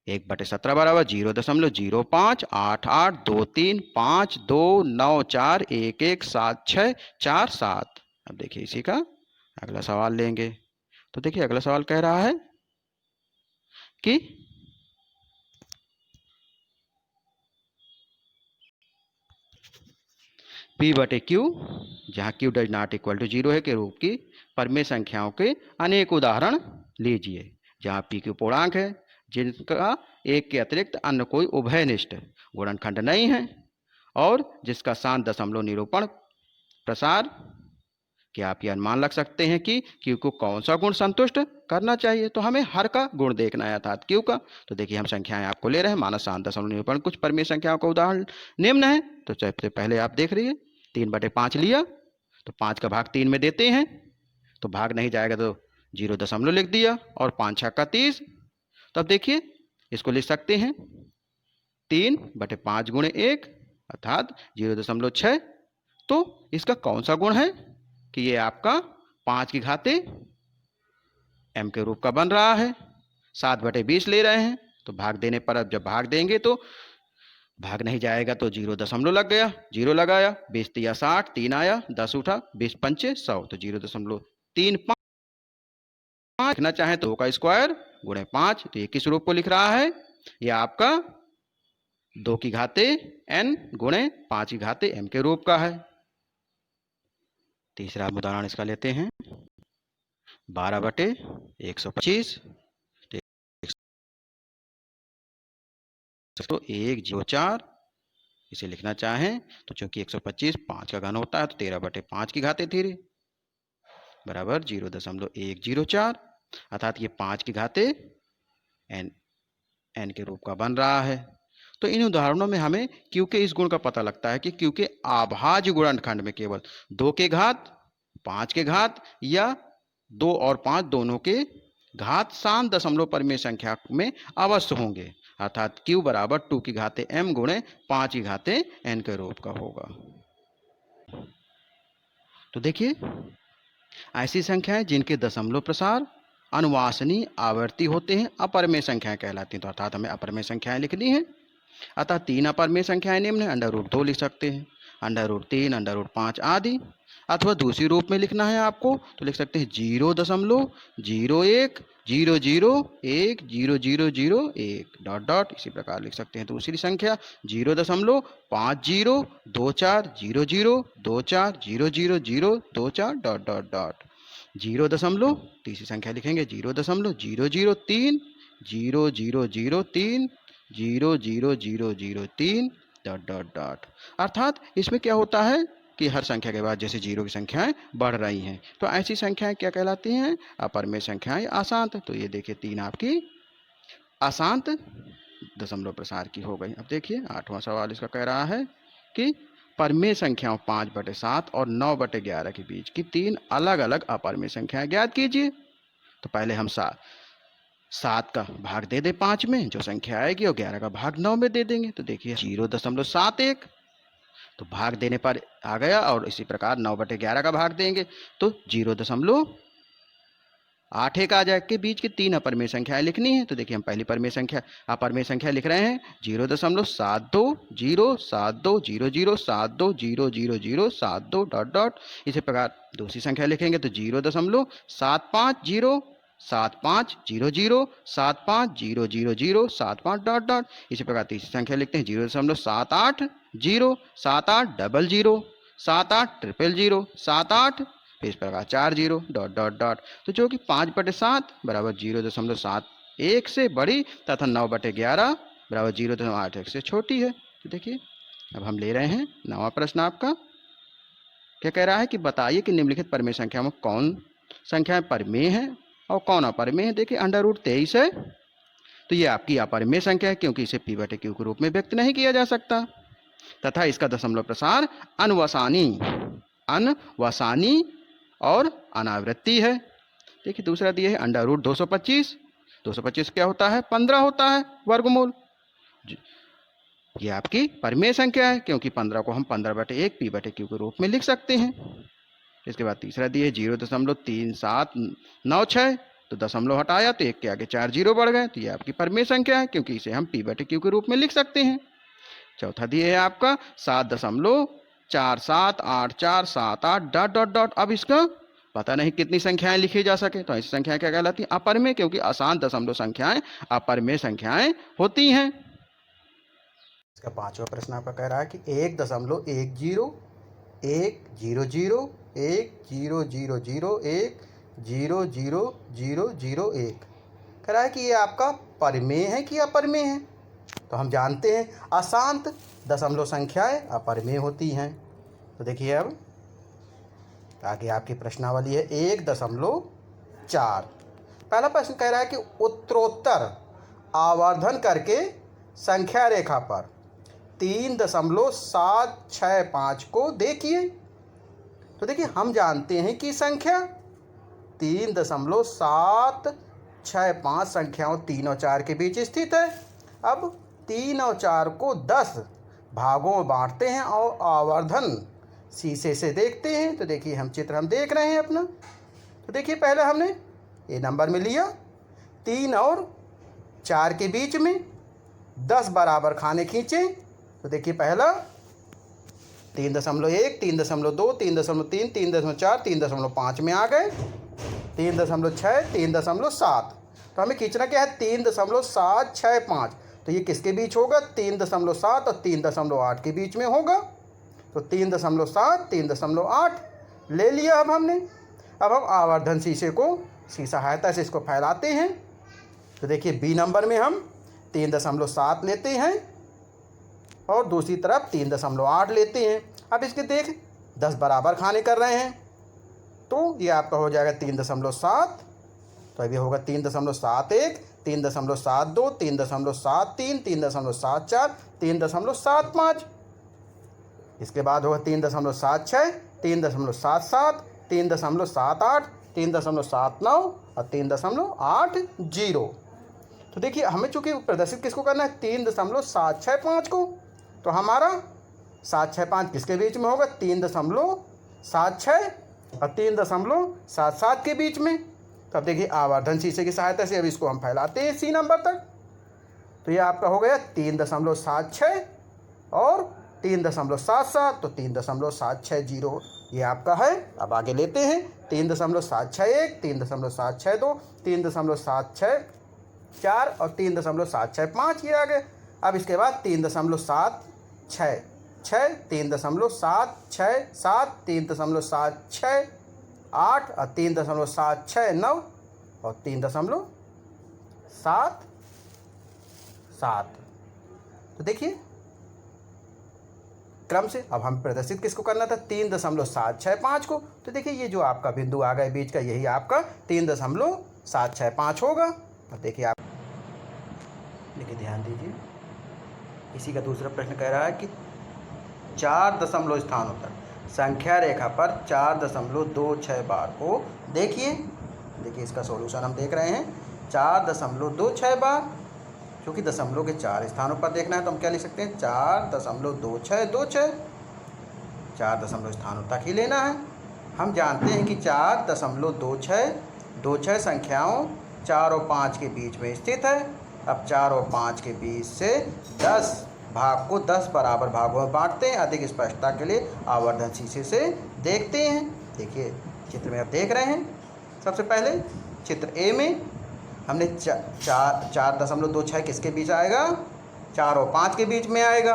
1/17 बराबर 0.88235294117647। अब देखिए इसी का अगला सवाल लेंगे। तो देखिए अगला सवाल कह रहा है कि P/Q, जहाँ Q does not equal to 0 है के रूप की परमेय संख्याओं के अनेक उदाहरण लीजिए। जहाँ P Q पूर्णांक है जिनका एक के अतिरिक्त अन्य कोई उभयनिष्ठ गुणनखंड नहीं है, और जिसका शांत दशमलव निरूपण प्रसार कि आप यह अनुमान लग सकते हैं कि Q को कौन सा गुण संतुष्ट करना चाहिए। तो हमें हर का गुण देखना है, अर्थात Q का। तो देखिए हम संख्याएं आपको ले रहे हैं, माना शांत दशमलव निरूपण कुछ परमेय संख्याओं का उदाहरण निम्न है। तो सबसे पहले आप देख रही है 3/5 लिया, तो 5 का भाग 3 में देते हैं, तो भाग नहीं जाएगा तो 0 दशमलव लिख दिया, और 5 छक्का 30। तो अब देखिए इसको लिख सकते हैं 3/5 गुणे 1 अर्थात 0.6। तो इसका कौन सा गुण है कि ये आपका 5 की घाते m के रूप का बन रहा है। 7/20 ले रहे हैं, तो भाग देने पर अब जब भाग देंगे तो भाग नहीं जाएगा तो 0 दशमलव लग गया, 0 लगाया, 20 तिया 60, 3 आया, 10 उठा, 20 पंचे 100, तो 0.35 लिखना चाहें तो 2 का स्क्वायर गुणे 5, तो ये किस रूप को लिख रहा है, ये आपका 2 की घाते n गुणे 5 की घाते m के रूप का है। तीसरा उदाहरण इसका लेते हैं 12/125, तो 104, इसे लिखना चाहें तो चूंकि 125 5 का घन होता है तो 13/5 की घाते 3 बराबर 0.104, अर्थात ये 5 की घाते n के रूप का बन रहा है। तो इन उदाहरणों में हमें Q के इस गुण का पता लगता है कि Q के अभाज्य गुणनखंड में केवल 2 के घात 5 के घात या 2 और 5 दोनों के घात शांत दशमलव परमेय संख्या में अवश्य होंगे, अर्थात Q बराबर 2 की घाते m गुणे 5 की घाते n के रूप का होगा। तो देखिए ऐसी संख्याएं जिनके दशमलव प्रसार अनुवासनीय आवर्ती होते हैं अपरमेय संख्याएं कहलाती हैं। तो अर्थात हमें अपरमेय संख्याएं लिखनी है, अतः 3 अपरमेय संख्याएं निम्न है, √2 लिख सकते हैं, √3, √5 आदि। अथवा दूसरी रूप में लिखना है आपको तो लिख सकते हैं 0.01 001 0001 डॉट डॉट, इसी प्रकार लिख सकते हैं दूसरी संख्या 0.5024 0024 00024 डॉट डॉट डॉट 0. तीसरी संख्या लिखेंगे 0.0003 0003 00003 डॉट डॉट डॉट। अर्थात इसमें क्या होता है कि हर संख्या के बाद जैसे जीरो की संख्याएं बढ़ रही हैं, तो ऐसी संख्याएं क्या कहलाती हैं? अपरिमेय संख्याएं, अशांत। तो ये देखिए 3 आपकी अशांत दशमलव प्रसार की हो गई। अब देखिए 8वां सवाल इसका कह रहा है कि परिमेय संख्याओं 5/7 और 9/11 के बीच की 3 अलग अलग अपरिमेय संख्याएं ज्ञात कीजिए। तो पहले हम 7 का भाग दे दें 5 में, जो संख्या आएगी, और 11 का भाग 9 में दे देंगे। तो देखिए 0.71, तो भाग देने पर आ गया, और इसी प्रकार 9/11 का भाग देंगे तो 0.81 आ जाए। के बीच की 3 अपरिमेय संख्याएं लिखनी है। तो देखिए हम पहली अपरिमेय संख्या लिख रहे हैं 0.72 डॉट डॉट। इसी प्रकार दूसरी संख्या लिखेंगे तो 0.7500 डॉट डॉट। इसी प्रकार तीसरी संख्या लिखते हैं 0.7800 फिर इस प्रकार 40 डॉट डॉट डॉट। तो जो कि 5/7 बराबर 0.71 से बड़ी तथा 9/11 बराबर 0.81 से छोटी है। तो देखिए अब हम ले रहे हैं 9वां प्रश्न आपका। क्या कह रहा है कि बताइए कि निम्नलिखित परिमेय संख्या में कौन संख्याएं परिमेय है और कौन अपरिमेय है। देखिए √23 है, तो ये आपकी अपरिमेय संख्या है क्योंकि इसे P/Q के रूप में व्यक्त नहीं किया जा सकता, तथा इसका दशमलव प्रसार अनवसानी और अनावृत्ति है। देखिए दूसरा दिया है √225। 225 क्या होता है? 15 होता है वर्गमूल। ये आपकी परिमेय संख्या है क्योंकि 15 को हम 15/1 P/Q के रूप में लिख सकते हैं। इसके बाद तीसरा दिए 0.3796, तो दशमलव हटाया तो 1 के आगे 4 जीरो बढ़ गए, तो ये आपकी परिमेय संख्या है क्योंकि इसे हम P/Q के रूप में लिख सकते हैं। चौथा दिए है आपका 7.478478 डॉट डॉट डॉट। अब इसका पता नहीं कितनी संख्याएं लिखी जा सके, तो ऐसी संख्याएं क्या कहलाती हैं? अपरिमेय, क्योंकि अशांत दशमलव संख्याएं अपरिमेय संख्याएं होती हैं। इसका 5वां प्रश्न आपका कह रहा है कि 1.10 100010001000001 कह रहा है कि ये आपका परिमेय है कि अपरिमेय है। तो हम जानते हैं अशांत दशमलव संख्याएं अपरिमेय होती हैं। तो देखिए अब आगे आपकी प्रश्नावली है 1.4। पहला प्रश्न कह रहा है कि उत्तरोत्तर आवर्धन करके संख्या रेखा पर 3.765 को देखिए। तो देखिए हम जानते हैं कि संख्या 3.765 संख्याओं 3 और 4 के बीच स्थित है। अब 3 और 4 को 10 भागों में बांटते हैं और आवर्धन शीशे से देखते हैं। तो देखिए हम चित्र हम देख रहे हैं अपना। तो देखिए पहले हमने ये नंबर में लिया 3 और 4 के बीच में 10 बराबर खाने खींचे। तो देखिए पहला 3.1 3.2 3.3 3.4 3.5 में आ गए, 3.6 3.7। तो हमें खींचना क्या है? 3.765। तो ये किसके बीच होगा? 3.7 और 3.8 के बीच में होगा। तो 3.7 3.8 ले लिया अब हमने। अब हम आवर्धन शीशे को सहायता से इसको फैलाते हैं। तो देखिए बी नंबर में हम 3.7 लेते हैं और दूसरी तरफ 3.8 लेते हैं। अब इसके देख 10 बराबर खाने कर रहे हैं, तो ये आपका हो जाएगा 3.7। तो अभी होगा 3.71 3.72 3.73 3.74 3.75। इसके बाद होगा 3.76 3.77 3.78 3.79 और 3.80। तो देखिए हमें चूँकि प्रदर्शित किसको करना है? 3.765 को। तो हमारा 765 किसके बीच में होगा? 3.76 और 3.77 के बीच में। तो अब देखिए आवर्धन शीशे की सहायता से अब इसको हम फैलाते हैं सी नंबर तक। तो ये आपका हो गया 3.76 और 3.77। तो 3.760 ये आपका है। अब आगे लेते हैं 3.761 3.762 3.764 और 3.765 ये आ गए। अब इसके बाद 3.766 3.767 3.768 और 3.769 और 3.77। तो देखिए क्रम से। अब हम प्रदर्शित किसको करना था, 3.765 को। तो देखिए ये जो आपका बिंदु आ गया बीच का, यही आपका 3.765 होगा। अब देखिए आप देखिए ध्यान दीजिए, इसी का दूसरा प्रश्न कह रहा है कि 4 दशमलव स्थानों तक संख्या रेखा पर 4.26 बार को देखिए। देखिए इसका सॉल्यूशन हम देख रहे हैं, 4.26 बार, क्योंकि दशमलव के 4 स्थानों पर देखना है तो हम क्या लिख सकते हैं, 4.2626, 4 दशमलव स्थानों तक ही लेना है। हम जानते हैं कि 4.2626 संख्याओं 4 और 5 के बीच में स्थित है। अब 4 और 5 के बीच से 10 भाग को 10 बराबर भागों में बांटते हैं। अधिक स्पष्टता के लिए आवर्धन शीशे से देखते हैं। देखिए चित्र में आप देख रहे हैं, सबसे पहले चित्र ए में हमने 4.26 किसके बीच आएगा, 4 और 5 के बीच में आएगा।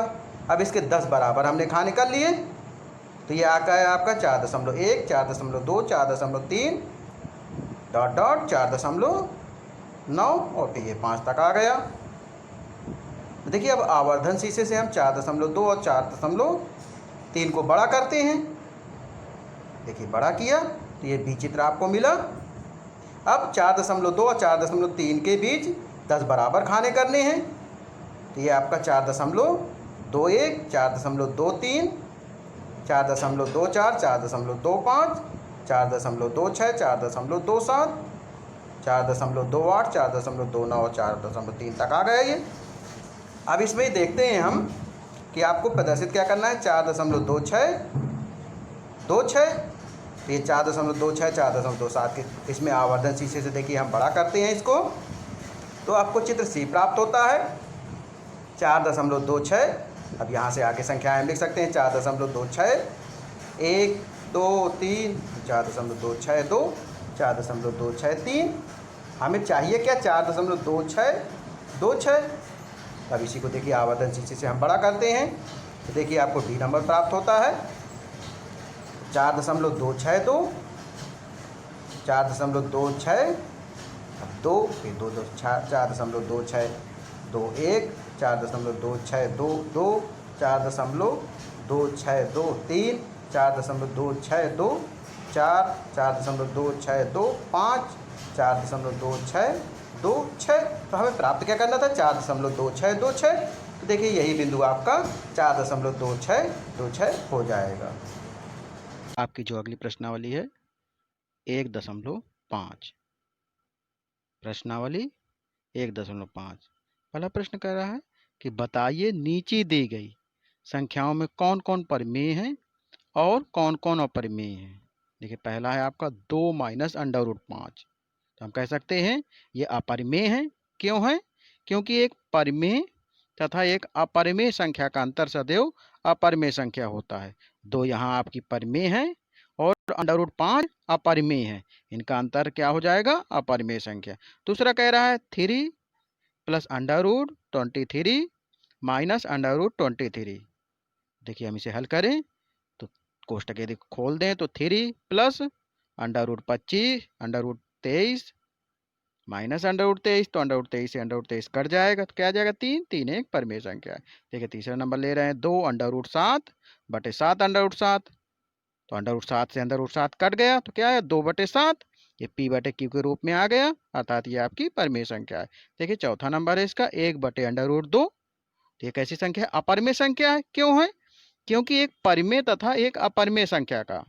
अब इसके 10 बराबर हमने खा निकाल लिए, तो ये आका है आपका 4.1, 4.2, 4.3 डॉट डॉट 4.9 और फिर ये 5 तक आ गया। तो देखिए अब आवर्धन शीशे से हम 4.2 और 4.3 को बड़ा करते हैं। देखिए बड़ा किया तो ये बी चित्र आपको मिला। अब 4.2 और 4.3 के बीच 10 बराबर खाने करने हैं, तो ये आपका 4.21, 4.23, 4.24, 4.25, 4.26, 4.27, 4.28, 4.29 और 4.3 तक आ गया ये। अब इसमें ही देखते हैं हम कि आपको प्रदर्शित क्या करना है, 4.26, तो ये 4.26, 4.27 के इसमें आवर्धन शीशे से देखिए हम बड़ा करते हैं इसको, तो आपको चित्र सी प्राप्त होता है 4.26। अब यहाँ से आगे संख्याएं हम लिख सकते हैं 4.26, 1, 2, 3, 4.262, 4.263। हमें चाहिए क्या, 4.2626। अब इसी को देखिए आवर्धन शीशे से हम बड़ा करते हैं, तो देखिए आपको डी नंबर प्राप्त होता है 4.262, 4.26, 2, फिर 2 2 4.2621, 4.2622, 4.2623, 4.2624, 4.2625, 4.2626। तो हमें प्राप्त क्या करना था, 4.2626। तो देखिए यही बिंदु आपका 4.2626 हो जाएगा। आपकी जो अगली प्रश्नावली है 1.5, प्रश्नावली 1.5। पहला प्रश्न कह रहा है कि बताइए नीचे दी गई संख्याओं में कौन कौन परिमेय हैं और कौन कौन अपरिमेय हैं। देखिए पहला है आपका 2 माइनस अंडर रूट 5, तो हम कह सकते हैं ये अपरिमेय है। क्यों है, क्योंकि एक परिमेय तथा एक अपरिमेय संख्या का अंतर सदैव अपरिमेय संख्या होता है। 2 यहाँ आपकी परिमेय है और अंडर रूट 5 अपरिमेय है, इनका अंतर क्या हो जाएगा, अपरिमेय संख्या। दूसरा कह रहा है 3 plus under root 23 minus under root 23। देखिए हम इसे हल करें तो कोष्टक यदि खोल दें तो 3 plus under root 25 under root 23 minus under root 23, तो अंडर रूट 23 से अंडर रूट 23 कट जाएगा, तो क्या आ जाएगा 3, 3 एक परिमेय संख्या है। देखिए तीसरा नंबर ले रहे हैं 2 अंडर रूट 7/7 अंडर रूट 7, तो अंडर रूट 7 से अंडर रूट 7 कट गया, तो क्या है 2/7, ये p/q के रूप में आ गया, अर्थात ये आपकी परिमेय संख्या है। देखिए चौथा नंबर है इसका 1/√2, तो ये कैसी संख्या है, अपरिमेय संख्या है। क्यों है, क्योंकि एक परिमेय तथा एक अपरिमेय संख्या का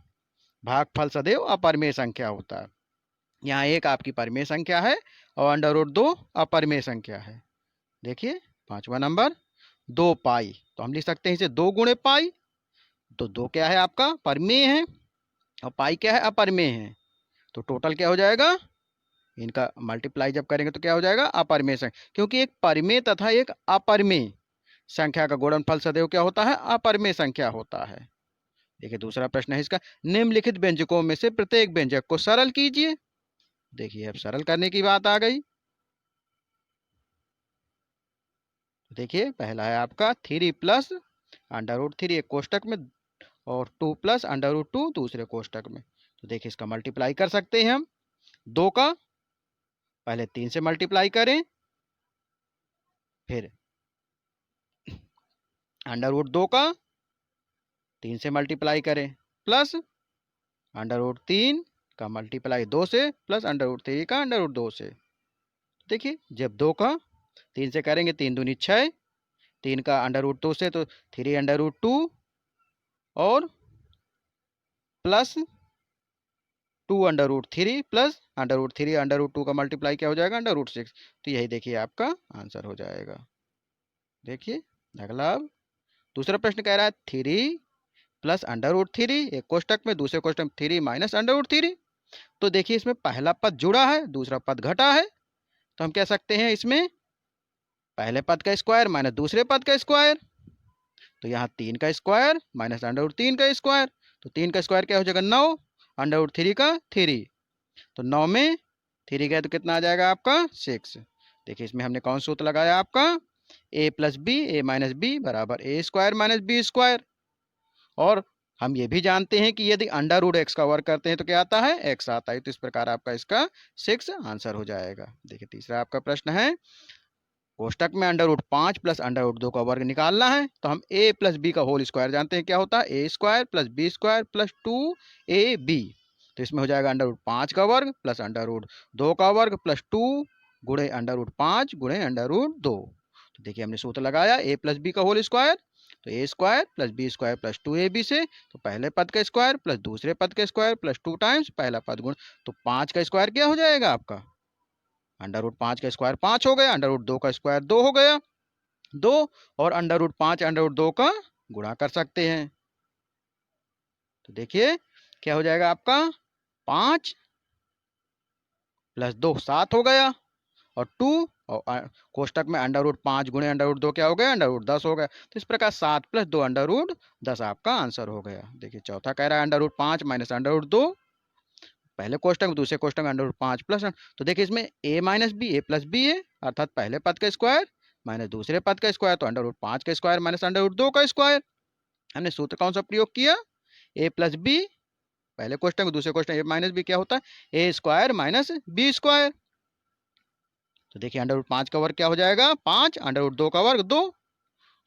भागफल सदैव अपरिमेय संख्या होता है। यहाँ 1 आपकी परिमेय संख्या है और अंडर रूट 2 अपरिमेय संख्या है। देखिए पांचवा नंबर 2 पाई, तो हम लिख सकते हैं इसे 2 गुणे पाई, तो 2 क्या है आपका परिमेय है और पाई क्या है अपरिमेय है, तो टोटल क्या हो जाएगा, इनका मल्टीप्लाई जब करेंगे तो क्या हो जाएगा अपरिमेय संख्या। क्योंकि एक परिमेय तथा एक अपरिमेय संख्या का गुणनफल सदैव क्या होता है, अपरिमेय संख्या होता है। देखिए दूसरा प्रश्न है इसका, निम्नलिखित व्यंजकों में से प्रत्येक व्यंजक को सरल कीजिए। देखिए अब सरल करने की बात आ गई। देखिए पहला है आपका 3 प्लस अंडर रूट 3 एक कोष्टक में और 2 प्लस अंडर रूट 2 दूसरे कोष्टक में। तो देखिए इसका मल्टीप्लाई कर सकते हैं हम, 2 का पहले 3 से मल्टीप्लाई करें, फिर अंडर रूट 2 का 3 से मल्टीप्लाई करें प्लस √3 का मल्टीप्लाई 2 से प्लस √3 का √2 से। देखिए जब 2 का 3 से करेंगे 3 दूनी 6, 3 का √2 से तो 3 √2 और प्लस 2 √3 प्लस √3 √2 का मल्टीप्लाई क्या हो जाएगा √6। तो यही देखिए आपका आंसर हो जाएगा। देखिए अगला अब दूसरा प्रश्न कह रहा है 3 प्लस √3, एक कोष्टक में, दूसरे कोष्टक में 3 माइनस √3। तो देखिए इसमें पहला पद जुड़ा है, दूसरा पद घटा है, तो हम कह सकते हैं इसमें पहले पद का स्क्वायर माइनस दूसरे पद का स्क्वायर। तो यहाँ 3 का स्क्वायर माइनस √3 का स्क्वायर, तो 3 का स्क्वायर क्या हो जाएगा 9, √3 का 3, तो 9 में 3 गए तो कितना आ जाएगा आपका 6। देखिए इसमें हमने कौन सा सूत्र लगाया आपका a plus B A minus B बराबर A square minus B square. और हम ये भी जानते हैं कि यदि √x का वर्ग करते हैं तो क्या आता है x आता है। तो इस प्रकार आपका इसका 6 आंसर हो जाएगा। देखिए तीसरा आपका प्रश्न है कोष्टक में √5 प्लस √2 का वर्ग निकालना है। तो हम a प्लस बी का होल स्क्वायर जानते हैं क्या होता है a square plus B square plus 2ab। तो इसमें हो जाएगा √5 का वर्ग प्लस √2 का वर्ग प्लस 2 गुणे √5 गुणे √2। तो देखिए हमने सूत्र लगाया a प्लस बी का होल स्क्वायर, तो a square plus B square plus 2ab से, तो पहले पद का स्क्वायर प्लस दूसरे पद का स्क्वायर प्लस 2 टाइम्स पहला पद गुण, तो 5 का स्क्वायर क्या हो जाएगा आपका √5 का स्क्वायर 5 हो गया, √2 का स्क्वायर 2 हो गया 2, और √5 √2 का गुणा कर सकते हैं। तो देखिए क्या हो जाएगा आपका 5 प्लस 2 7 हो गया, और 2 और कोष्टक में √5 गुणे √2 क्या हो गया √10 हो गया। तो इस प्रकार 7 प्लस 2 √10 आपका आंसर हो गया। देखिए चौथा कह रहा है √5 माइनस √2, पहले कोष्टक में दूसरे कोष्टक में √5 प्लस, तो देखिए इसमें a minus B A plus B है, अर्थात पहले पद का स्क्वायर माइनस दूसरे पद का स्क्वायर, तो √5 का स्क्वायर माइनस √2 का स्क्वायर। हमने सूत्र कौन सा प्रयोग किया a प्लस बी, पहले कोष्टक में दूसरे कोष्टक में a माइनस बी क्या होता है a square minus B square. तो देखिए √5 का वर्ग क्या हो जाएगा 5, √2 का वर्ग 2,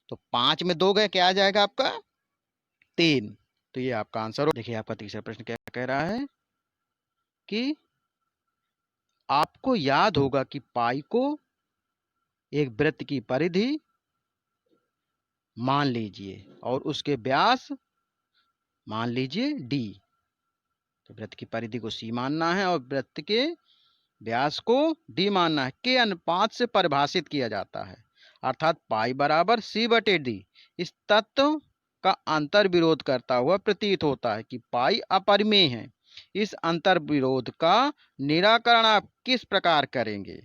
तो 5 में 2 गए क्या आ जाएगा आपका 3। तो ये आपका आंसर हो। देखिए आपका तीसरा प्रश्न क्या कह रहा है कि आपको याद होगा कि पाई को एक वृत्त की परिधि मान लीजिए और उसके व्यास मान लीजिए d। तो वृत्त की परिधि को c मानना है और वृत्त के व्यास को d मानना है, के अनुपात से परिभाषित किया जाता है, अर्थात पाई बराबर c/d। इस तत्व का अंतर विरोध करता हुआ प्रतीत होता है कि पाई अपरिमेय है। इस अंतर विरोध का निराकरण आप किस प्रकार करेंगे।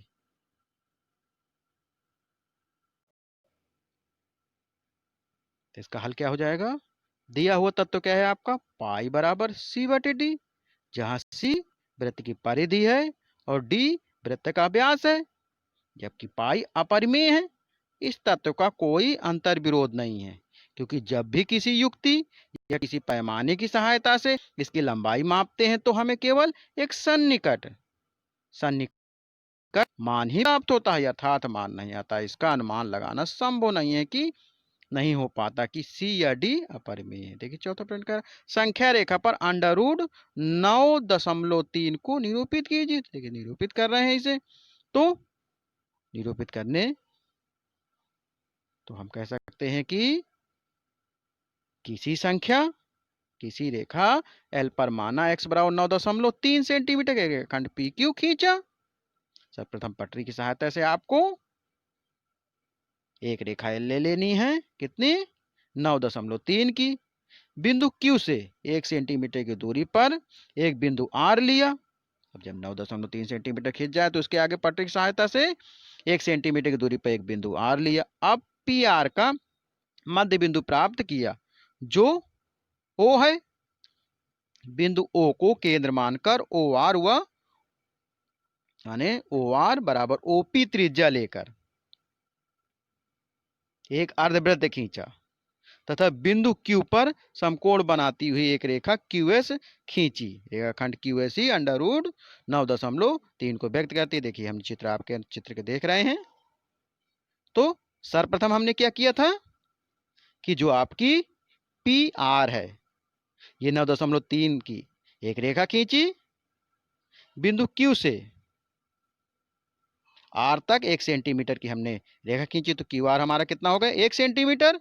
तो इसका हल क्या हो जाएगा, दिया हुआ तत्व क्या है आपका पाई बराबर c/d, जहां c वृत्त की परिधि है और d वृत्त का व्यास है, जबकि पाई अपरिमेय है। इस तत्व का कोई अंतर विरोध नहीं है, क्योंकि जब भी किसी युक्ति या किसी पैमाने की सहायता से इसकी लंबाई मापते हैं तो हमें केवल एक सन्निकट मान ही प्राप्त होता है, यथार्थ मान नहीं आता। इसका अनुमान लगाना संभव नहीं है कि नहीं हो पाता कि c या d अपरिमेय है। देखिए चौथा प्रश्न का संख्या रेखा पर √9.3 को निरूपित कीजिए। देखिए निरूपित कर रहे हैं इसे, तो निरूपित करने तो हम कह सकते हैं कि किसी संख्या किसी रेखा L पर माना x बराबर 9.3 सेंटीमीटर के खंड PQ खींचा। सर्वप्रथम पटरी की सहायता से आपको एक रेखा L ले लेनी है, कितनी 9.3 की। बिंदु Q से 1 सेंटीमीटर की दूरी पर एक बिंदु R लिया। अब जब 9.3 सेंटीमीटर खींच जाए तो उसके आगे पटरी की सहायता से 1 सेंटीमीटर की दूरी पर एक बिंदु R लिया। अब PR का मध्य बिंदु प्राप्त किया जो O है। बिंदु O को केंद्र मानकर OR हुआ, यानी OR बराबर OP त्रिज्या लेकर एक अर्धवृत्त खींचा तथा बिंदु Q पर समकोण बनाती हुई एक रेखा QS खींची। रेखाखंड QS ही √9.3 को व्यक्त करती है। देखिए हम चित्र आपके चित्र के देख रहे हैं। तो सर्वप्रथम हमने क्या किया था कि जो आपकी पी आर है, ये 9.3 की एक रेखा खींची बिंदु क्यू से आर तक 1 सेंटीमीटर की हमने रेखा खींची, तो क्यू आर हमारा कितना हो गया 1 सेंटीमीटर।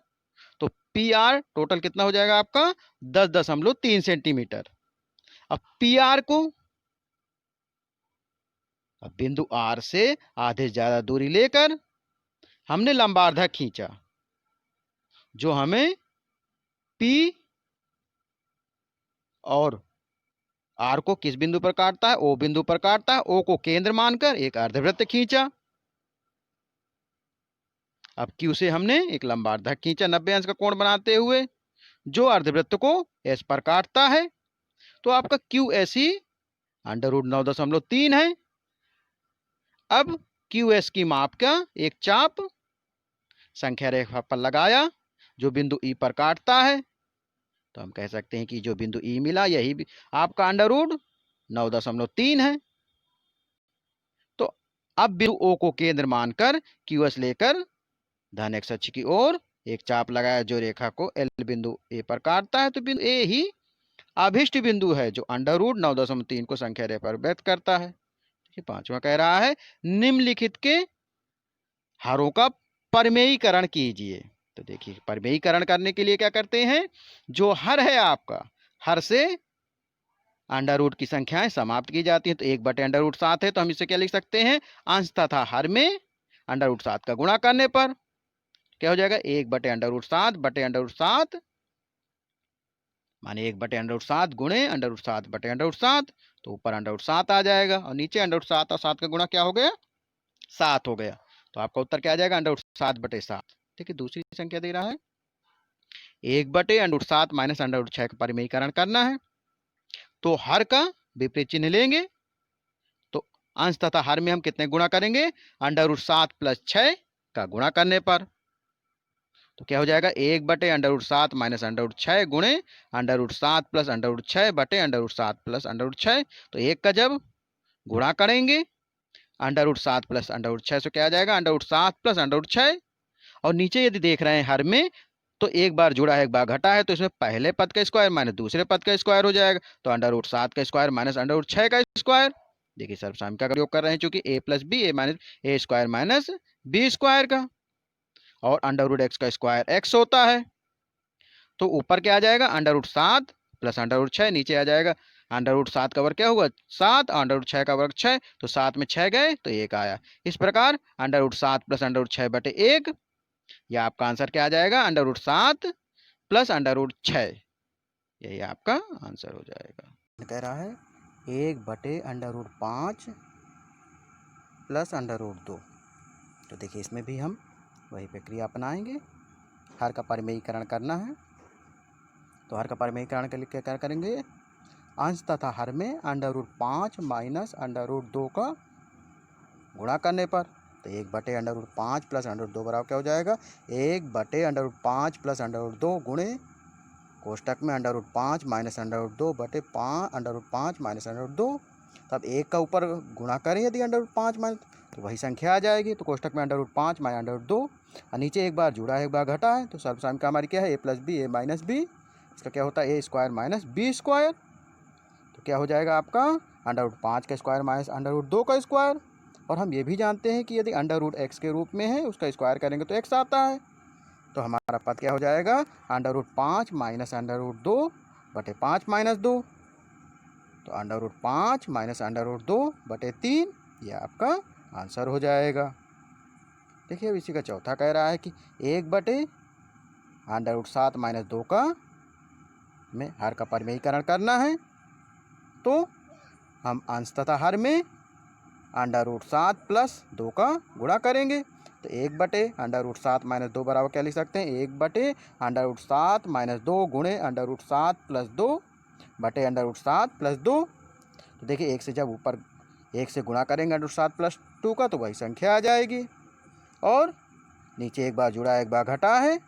तो पी आर टोटल कितना हो जाएगा आपका 10.3 सेंटीमीटर। अब पी आर को अब बिंदु आर से आधे से ज्यादा दूरी लेकर हमने लंबार्धक खींचा जो हमें पी और आर को किस बिंदु पर काटता है, ओ बिंदु पर काटता है। ओ को केंद्र मानकर एक अर्धवृत्त खींचा। अब क्यू से हमने एक लंबार्धक खींचा 90 अंश का कोण बनाते हुए जो अर्धवृत्त को एस पर काटता है। तो आपका क्यू एस ही √9.3 है। अब क्यू एस की माप का एक चाप संख्या रेखा पर लगाया जो बिंदु ई पर काटता है, तो हम कह सकते हैं कि जो बिंदु ई मिला यही भी आपका √9.3 है। तो अब बिंदु ओ को केंद्र मानकर क्यू एस लेकर धन एक्स अक्ष की ओर एक चाप लगाया जो रेखा को एल बिंदु ए पर काटता है। तो बिंदु ए ही अभिष्ट बिंदु है जो √9.3 को संख्या रेखा पर व्यक्त करता है। पांचवा कह रहा है निम्नलिखित के हरों का परमेयीकरण कीजिए। तो देखिए परमेयीकरण करने के लिए क्या करते हैं, जो हर है आपका हर से अंडर रूट की संख्याएं समाप्त की जाती हैं। तो 1/√7 है तो हम इसे क्या लिख सकते हैं, अंश तथा हर में √7 का गुणा करने पर क्या हो जाएगा 1/√7 माने 1/√7 गुणे √7/√7। तो ऊपर √7 आ जाएगा और नीचे √7 और 7 का गुणा क्या हो गया 7 हो गया। तो आपका उत्तर क्या आ जाएगा √7/7। ठीक है, दूसरी संख्या दे रहा है 1/√7 माइनस √6 का परिमेयीकरण करना है। तो हर का विपरीत चिन्ह लेंगे तो अंश तथा हर में हम कितने गुणा करेंगे √7 + 6 का गुणा करने पर तो क्या हो जाएगा 1/√7 माइनस √6 गुणे √7 + √6 बटे √7 + √6। तो एक का जब गुणा करेंगे √7 + √6 से क्या आ जाएगा √7 + √6। और नीचे यदि देख रहे हैं हर में तो एक बार जुड़ा है एक बार घटा है तो इसमें पहले पद का स्क्वायर माइनस दूसरे पद का स्क्वायर हो जाएगा। तो √7 का स्क्वायर माइनस √6 का स्क्वायर। देखिए सर्वसाधारणिका का प्रयोग कर रहे हैं चूंकि a + b a square minus b square का और √x का स्क्वायर x होता है। तो ऊपर क्या आ जाएगा √7 + √6 नीचे आ जाएगा √7 का वर्ग क्या होगा 7 √6 का वर्ग 6। तो 7 में 6 गए तो 1 आया। इस प्रकार √7 + √6 बटे 1 यह आपका आंसर क्या आ जाएगा √7 + √6। यही आपका आंसर हो जाएगा। कह रहा है 1/√5 + √2। तो देखिए इसमें भी हम वही प्रक्रिया अपनाएंगे। हर का परिमेयीकरण करना है तो हर का परिमेयीकरण के लिए क्या करेंगे अंश तथा हर में √5 माइनस √2 का गुणा करने पर तो 1/√5 + √2 बराबर क्या हो जाएगा 1/√5 + √2 गुणे कोष्टक में √5 माइनस √2 बटे 5 माइनस √2। तब एक का ऊपर गुणा करें यदि √5 माइनस तो वही संख्या आ जाएगी। तो कोष्टक में √5 माइनस √2 और नीचे एक बार जुड़ा है एक बार घटा है। तो सर्वसाधारणिका हमारी क्या है a + b a - b। इसका क्या होता है a square minus b square. तो क्या हो जाएगा आपका √5 का स्क्वायर माइनस √2 का स्क्वायर। और हम ये भी जानते हैं कि यदि √x के रूप में है उसका स्क्वायर करेंगे तो x आता है। तो हमारा पद क्या हो जाएगा √5 माइनस √2 बटे 5 माइनस 2। तो √5 माइनस √2 बटे 3 ये आपका आंसर हो जाएगा। देखिए अब इसी का चौथा कह रहा है कि 1/√7 माइनस 2 का में हर का परिमेयीकरण करना है। तो हम अंश तथा हर में √7 + 2 का गुणा करेंगे। तो 1/√7 माइनस 2 बराबर क्या लिख सकते हैं 1/√7 माइनस 2 गुणे √7 + 2 बटे √7 + 2। तो देखिए एक से जब ऊपर एक से गुणा करेंगे √7 + 2 का तो वही संख्या आ जाएगी। और नीचे एक बार जुड़ा एक बार घटा है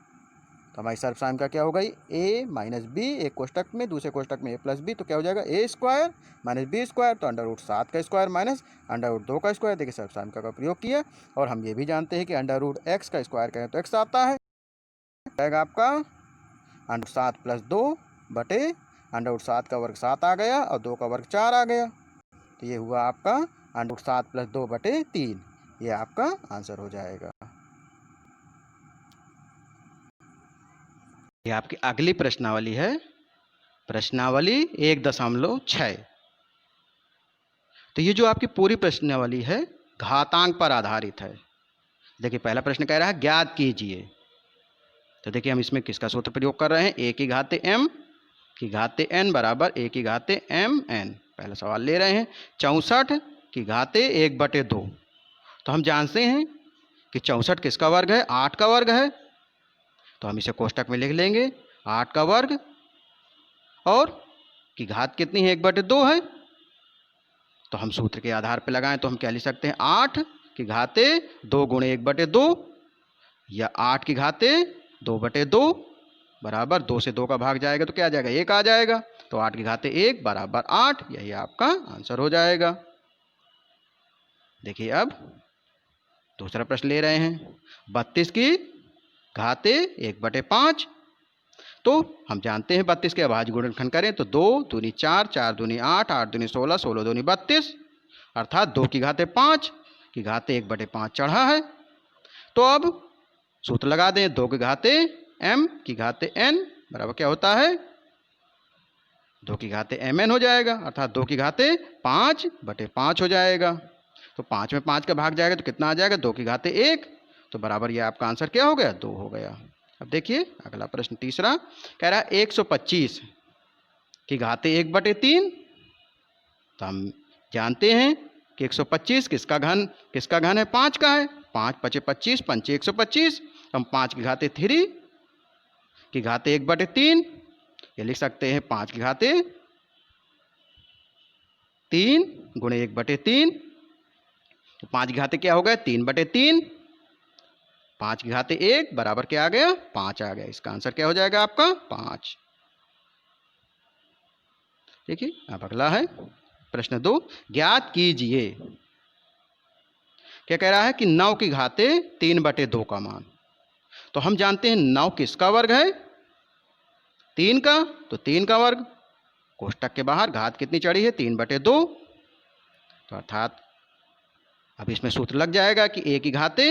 तो हमारी सर्वसाधारणिका क्या हो गई a माइनस b एक कोष्टक में दूसरे कोष्टक में a + b। तो क्या हो जाएगा a square minus b square. तो √7 का स्क्वायर माइनस √2 का स्क्वायर। देखिए सर्वसाधारणिका का प्रयोग किया। और हम ये भी जानते हैं कि √x का स्क्वायर करें तो x आता है। जाएगा आपका √7 + 2 बटे √7 का वर्ग 7 आ गया और 2 का वर्ग 4 आ गया। तो ये हुआ आपका √7 + 2 बटे 3। ये आपका आंसर हो जाएगा। ये आपकी अगली प्रश्नावली है, प्रश्नावली 1.6। तो ये जो आपकी पूरी प्रश्नावली है घातांक पर आधारित है। देखिए पहला प्रश्न कह रहा है ज्ञात कीजिए। तो देखिए हम इसमें किसका सूत्र प्रयोग कर रहे हैं, a की घाते m की घाते n बराबर a की घाते mn। पहला सवाल ले रहे हैं 64 की घाते 1/2। तो हम जानते हैं कि 64 किसका वर्ग है, 8 का वर्ग है। तो हम इसे कोष्टक में लिख लेंगे 8 का वर्ग और की घात कितनी है, 1/2 है। तो हम सूत्र के आधार पर लगाएं तो हम क्या लिख सकते हैं, 8 की घाते 2 गुणे 1/2 या 8 की घाते 2/2 बराबर 2 से 2 का भाग जाएगा तो क्या आ जाएगा, 1 आ जाएगा। तो 8 की घाते 1 बराबर 8, यही आपका आंसर हो जाएगा। देखिए अब दूसरा प्रश्न ले रहे हैं 32 की घाते 1/5। तो हम जानते हैं 32 के अभाज्य गुणनखंड करें तो 2 दूनी 4, 4 दूनी 8, 8 दूनी 16, 16 दूनी 32 अर्थात 2 की घाते 5 की घाते 1/5 चढ़ा है। तो अब सूत्र लगा दें, 2 की घाते m की घाते n बराबर क्या होता है, 2 की घाते mn हो जाएगा अर्थात 2 की घाते 5/5 हो जाएगा। तो 5 में 5 का भाग जाएगा तो कितना आ जाएगा, 2 की घाते 1। तो बराबर ये आपका आंसर क्या हो गया, 2 हो गया। अब देखिए अगला प्रश्न तीसरा कह रहा है 125 की घाते 1/3। तो हम जानते हैं कि 125 किसका घन है, 5 का है। 5 × 5 = 25, 5 × 125। हम 5 की घाते 3 की घाते 1/3 ये लिख सकते हैं 5 की घाते 3 गुणे 1/3। तो 5 की घाते क्या हो गया, 3/3। 5 की घाते 1 बराबर क्या आ गया, 5 आ गया। इसका आंसर क्या हो जाएगा आपका, 5। देखिए अब अगला है प्रश्न 2, ज्ञात कीजिए। क्या कह रहा है कि 9 की घाते 3/2 का मान। तो हम जानते हैं 9 किसका वर्ग है, 3 का। तो 3 का वर्ग कोष्टक के बाहर घात कितनी चढ़ी है, 3/2। तो अर्थात अब इसमें सूत्र लग जाएगा कि a की घाते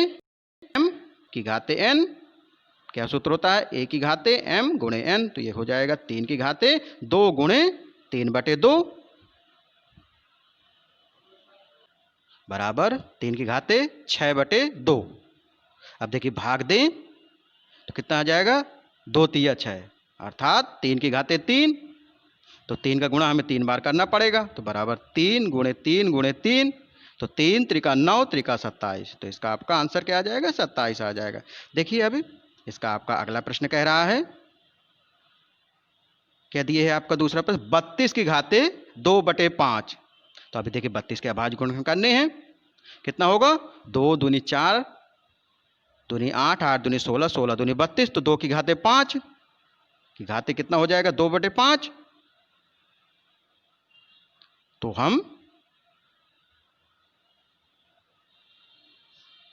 m की घाते n, क्या सूत्र होता है, a की घाते m गुणे n। तो ये हो जाएगा 3 की घाते 2 गुणे 3/2 बराबर 3 की घाते 6/2। अब देखिए भाग दें तो कितना आ जाएगा, 2 × 3 = 6 अर्थात 3 की घाते 3। तो 3 का गुणा हमें 3 बार करना पड़ेगा तो बराबर 3 गुणे 3 गुणे 3। तो 3 × 3 = 9, 3 × 27। तो इसका आपका आंसर क्या आ जाएगा, 27 आ जाएगा। देखिए अभी इसका आपका अगला प्रश्न कह रहा है, क्या दिए है आपका दूसरा प्रश्न, 32 की घाते 2/5। तो अभी देखिए 32 के अभाज्य गुणनखंड करने हैं। कितना होगा, 2 दूनी 4 दूनी 8, 8 दूनी 16, 16 दूनी 32। तो 2 की घाते 5 की घाते कितना हो जाएगा, 2/5। तो हम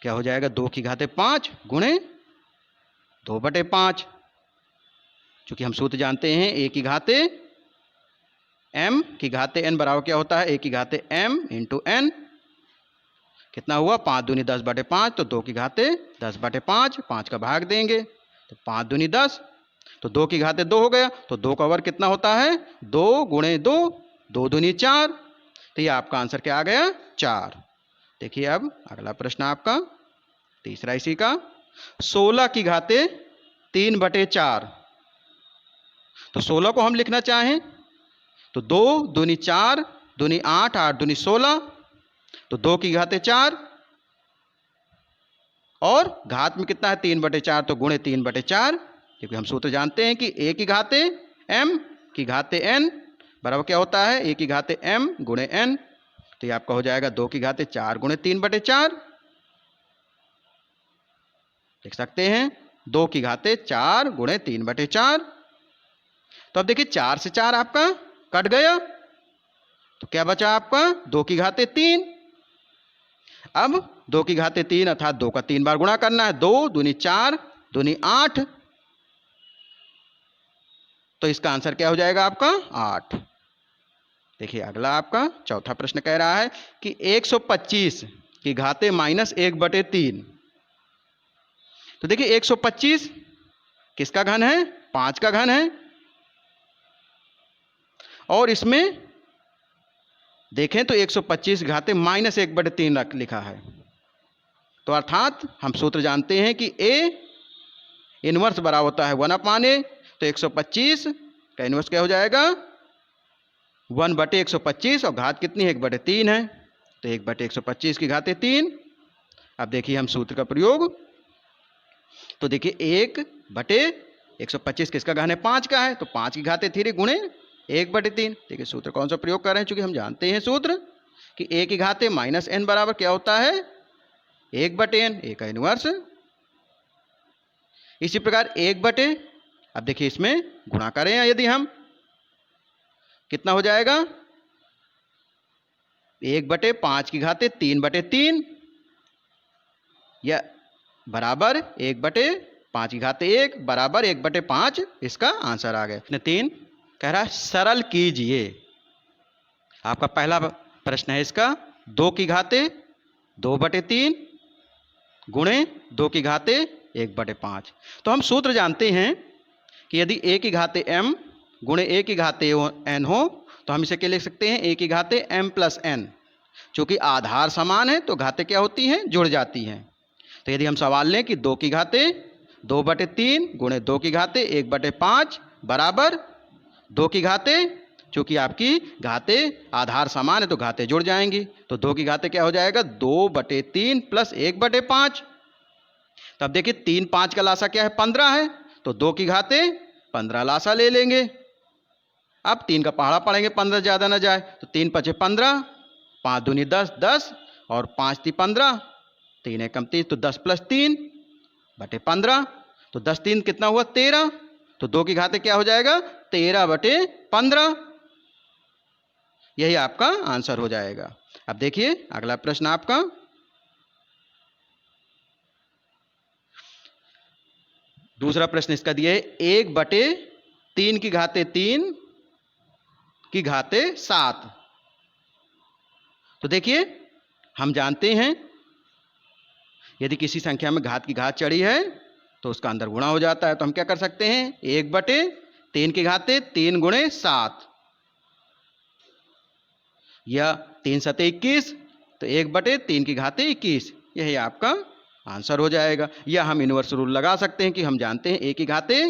क्या हो जाएगा, 2 की घाते 5 गुणे 2/5। चूंकि हम सूत्र जानते हैं a की घाते m की घाते n बराबर क्या होता है, a की घाते m × n। कितना हुआ, 5 दूनी 10/5। तो 2 की घाते 10/5, 5 का भाग देंगे तो 5 दूनी 10। तो 2 की घाते 2 हो गया। तो 2 का वर्ग कितना होता है, 2 गुणे 2, 2 दूनी 4। तो ये आपका आंसर क्या आ गया, 4। देखिए अब अगला प्रश्न आपका तीसरा इसी का, 16 की घाते 3/4। तो 16 को हम लिखना चाहें तो 2 दूनी 4 दूनी 8, 8 दूनी 16। तो 2 की घाते 4 और घात में कितना है, 3/4। तो गुणे 3/4, क्योंकि हम सूत्र जानते हैं कि a की घाते m की घाते n बराबर क्या होता है, a की घाते m गुणे n। तो ये आपका हो जाएगा 2 की घाते 4 गुणे 3/4। लिख सकते हैं 2 की घाते 4 गुणे 3/4। तो अब देखिए 4 से 4 आपका कट गया तो क्या बचा आपका, 2 की घाते 3। अब 2 की घाते 3 अर्थात 2 का 3 बार गुणा करना है। 2 दूनी 4 दूनी 8 तो इसका आंसर क्या हो जाएगा आपका 8। देखिए अगला आपका चौथा प्रश्न कह रहा है कि 125 की घाते -1/3। तो देखिए 125 किसका घन है? 5 का घन है। और इसमें देखें तो 125 घाते -1/3 लिखा है। तो अर्थात हम सूत्र जानते हैं कि a इनवर्स बराबर होता है 1/a। तो 125 का इनवर्स क्या हो जाएगा? 1/125 और घात कितनी है? 1/3 है। तो 1/125 की घाते 3। अब देखिए हम सूत्र का प्रयोग, तो देखिए 1/125 किसका घन है? 5 का है। तो 5 की घाते 3 गुणे 1/3। देखिए सूत्र कौन सा प्रयोग कर रहे हैं? चूंकि हम जानते हैं सूत्र कि a की घाते -n बराबर क्या होता है? 1/n, a का इनवर्स। इसी प्रकार 1/, अब देखिए इसमें गुणा करें यदि हम, कितना हो जाएगा? 1/5 की घाते 3/3 या बराबर 1/5 की घाते 1 बराबर 1/5। इसका आंसर आ गया 3। कह रहा है सरल कीजिए। आपका पहला प्रश्न है इसका 2 की घाते 2/3 गुणे 2 की घाते 1/5। तो हम सूत्र जानते हैं कि यदि a की घाते m गुणे a की घाते n हो तो हम इसे क्या लिख सकते हैं? a की घाते m + n। चूंकि आधार समान है तो घाते क्या होती हैं? जुड़ जाती हैं। तो यदि हम सवाल लें कि 2 की घाते 2/3 गुणे 2 की घाते 1/5 बराबर 2 की घाते, चूंकि आपकी घाते आधार समान है तो घाते जुड़ जाएंगी। तो 2 की घाते क्या हो जाएगा? 2/3 + 1/5। तब देखिए 3 5 का लासा क्या है? 15 है। तो 2 की घाते 15 लासा ले लेंगे। अब 3 का पहाड़ा पढ़ेंगे, 15 ज़्यादा ना जाए। तो 3 × 5 = 15, 5 दूनी 10 10 और 5 × 3 = 15, 3 × 1 = 30। तो 10 + 3/15। तो 10 3 कितना हुआ? 13। तो 2 की घाते क्या हो जाएगा? 13/15। यही आपका आंसर हो जाएगा। अब देखिए अगला प्रश्न आपका, दूसरा प्रश्न इसका दिया है 1/3 की घाते 3 की घाते 7। तो देखिए हम जानते हैं यदि किसी संख्या में घात की घात चढ़ी है तो उसका अंदर गुणा हो जाता है। तो हम क्या कर सकते हैं? 1/3 की घाते 3 गुणे 7 या 3 × 7 = 21। तो 1/3 की घाते 21, यही आपका आंसर हो जाएगा। या हम इनवर्स रूल लगा सकते हैं कि हम जानते हैं a की घाते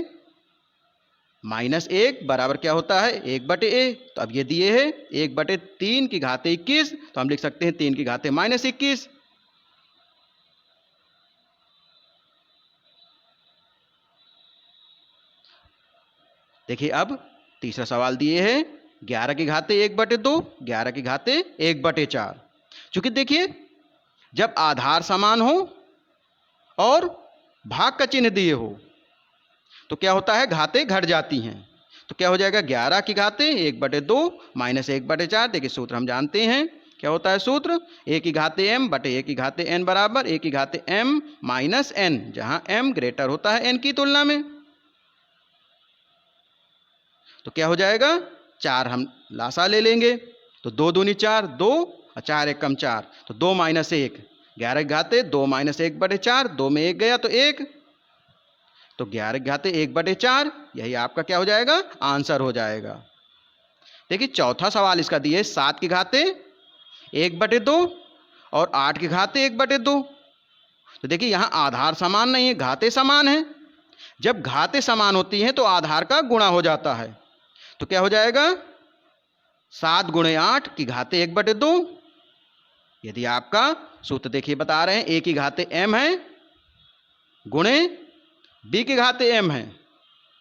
-1 बराबर क्या होता है? 1/a। तो अब ये दिए है 1/3 की घाते 21, तो हम लिख सकते हैं 3 की घाते -21। देखिए अब तीसरा सवाल दिए है 11 की घाते 1/2, 11 की घाते 1/4। चूंकि देखिए जब आधार समान हो और भाग का चिन्ह दिए हो तो क्या होता है? घाते घट जाती हैं। तो क्या हो जाएगा? 11 की घाते 1/2 - 1/4। देखिए सूत्र हम जानते हैं, क्या होता है सूत्र? a की घाते m बटे a की घाते n बराबर a की घाते m - n, जहां m ग्रेटर होता है n की तुलना में। तो क्या हो जाएगा? 4 हम लासा ले लेंगे। तो 2 दूनी 4, 2 और 4 = 4। तो 2 - 1, 11 की घाते 2 - 1/4, 2 में 1 गया तो 1। तो 11 की घाते 1/4, यही आपका क्या हो जाएगा? आंसर हो जाएगा। देखिए चौथा सवाल इसका दिए 7 की घाते 1/2 और 8 की घाते 1/2। तो देखिए यहाँ आधार समान नहीं है, घाते समान है। जब घाते समान होती हैं तो आधार का गुणा हो जाता है। तो क्या हो जाएगा? 7 गुणे 8 की घाते 1/2। यदि आपका सूत्र देखिए बता रहे हैं a की घाते m है गुणे b की घाते m है,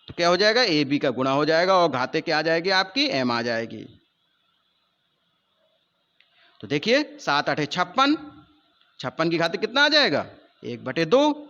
तो क्या हो जाएगा? a b का गुणा हो जाएगा और घाते क्या आ जाएगी? आपकी m आ जाएगी। तो देखिए 7 × 8 = 56, 56 की घाते कितना आ जाएगा? 1/2।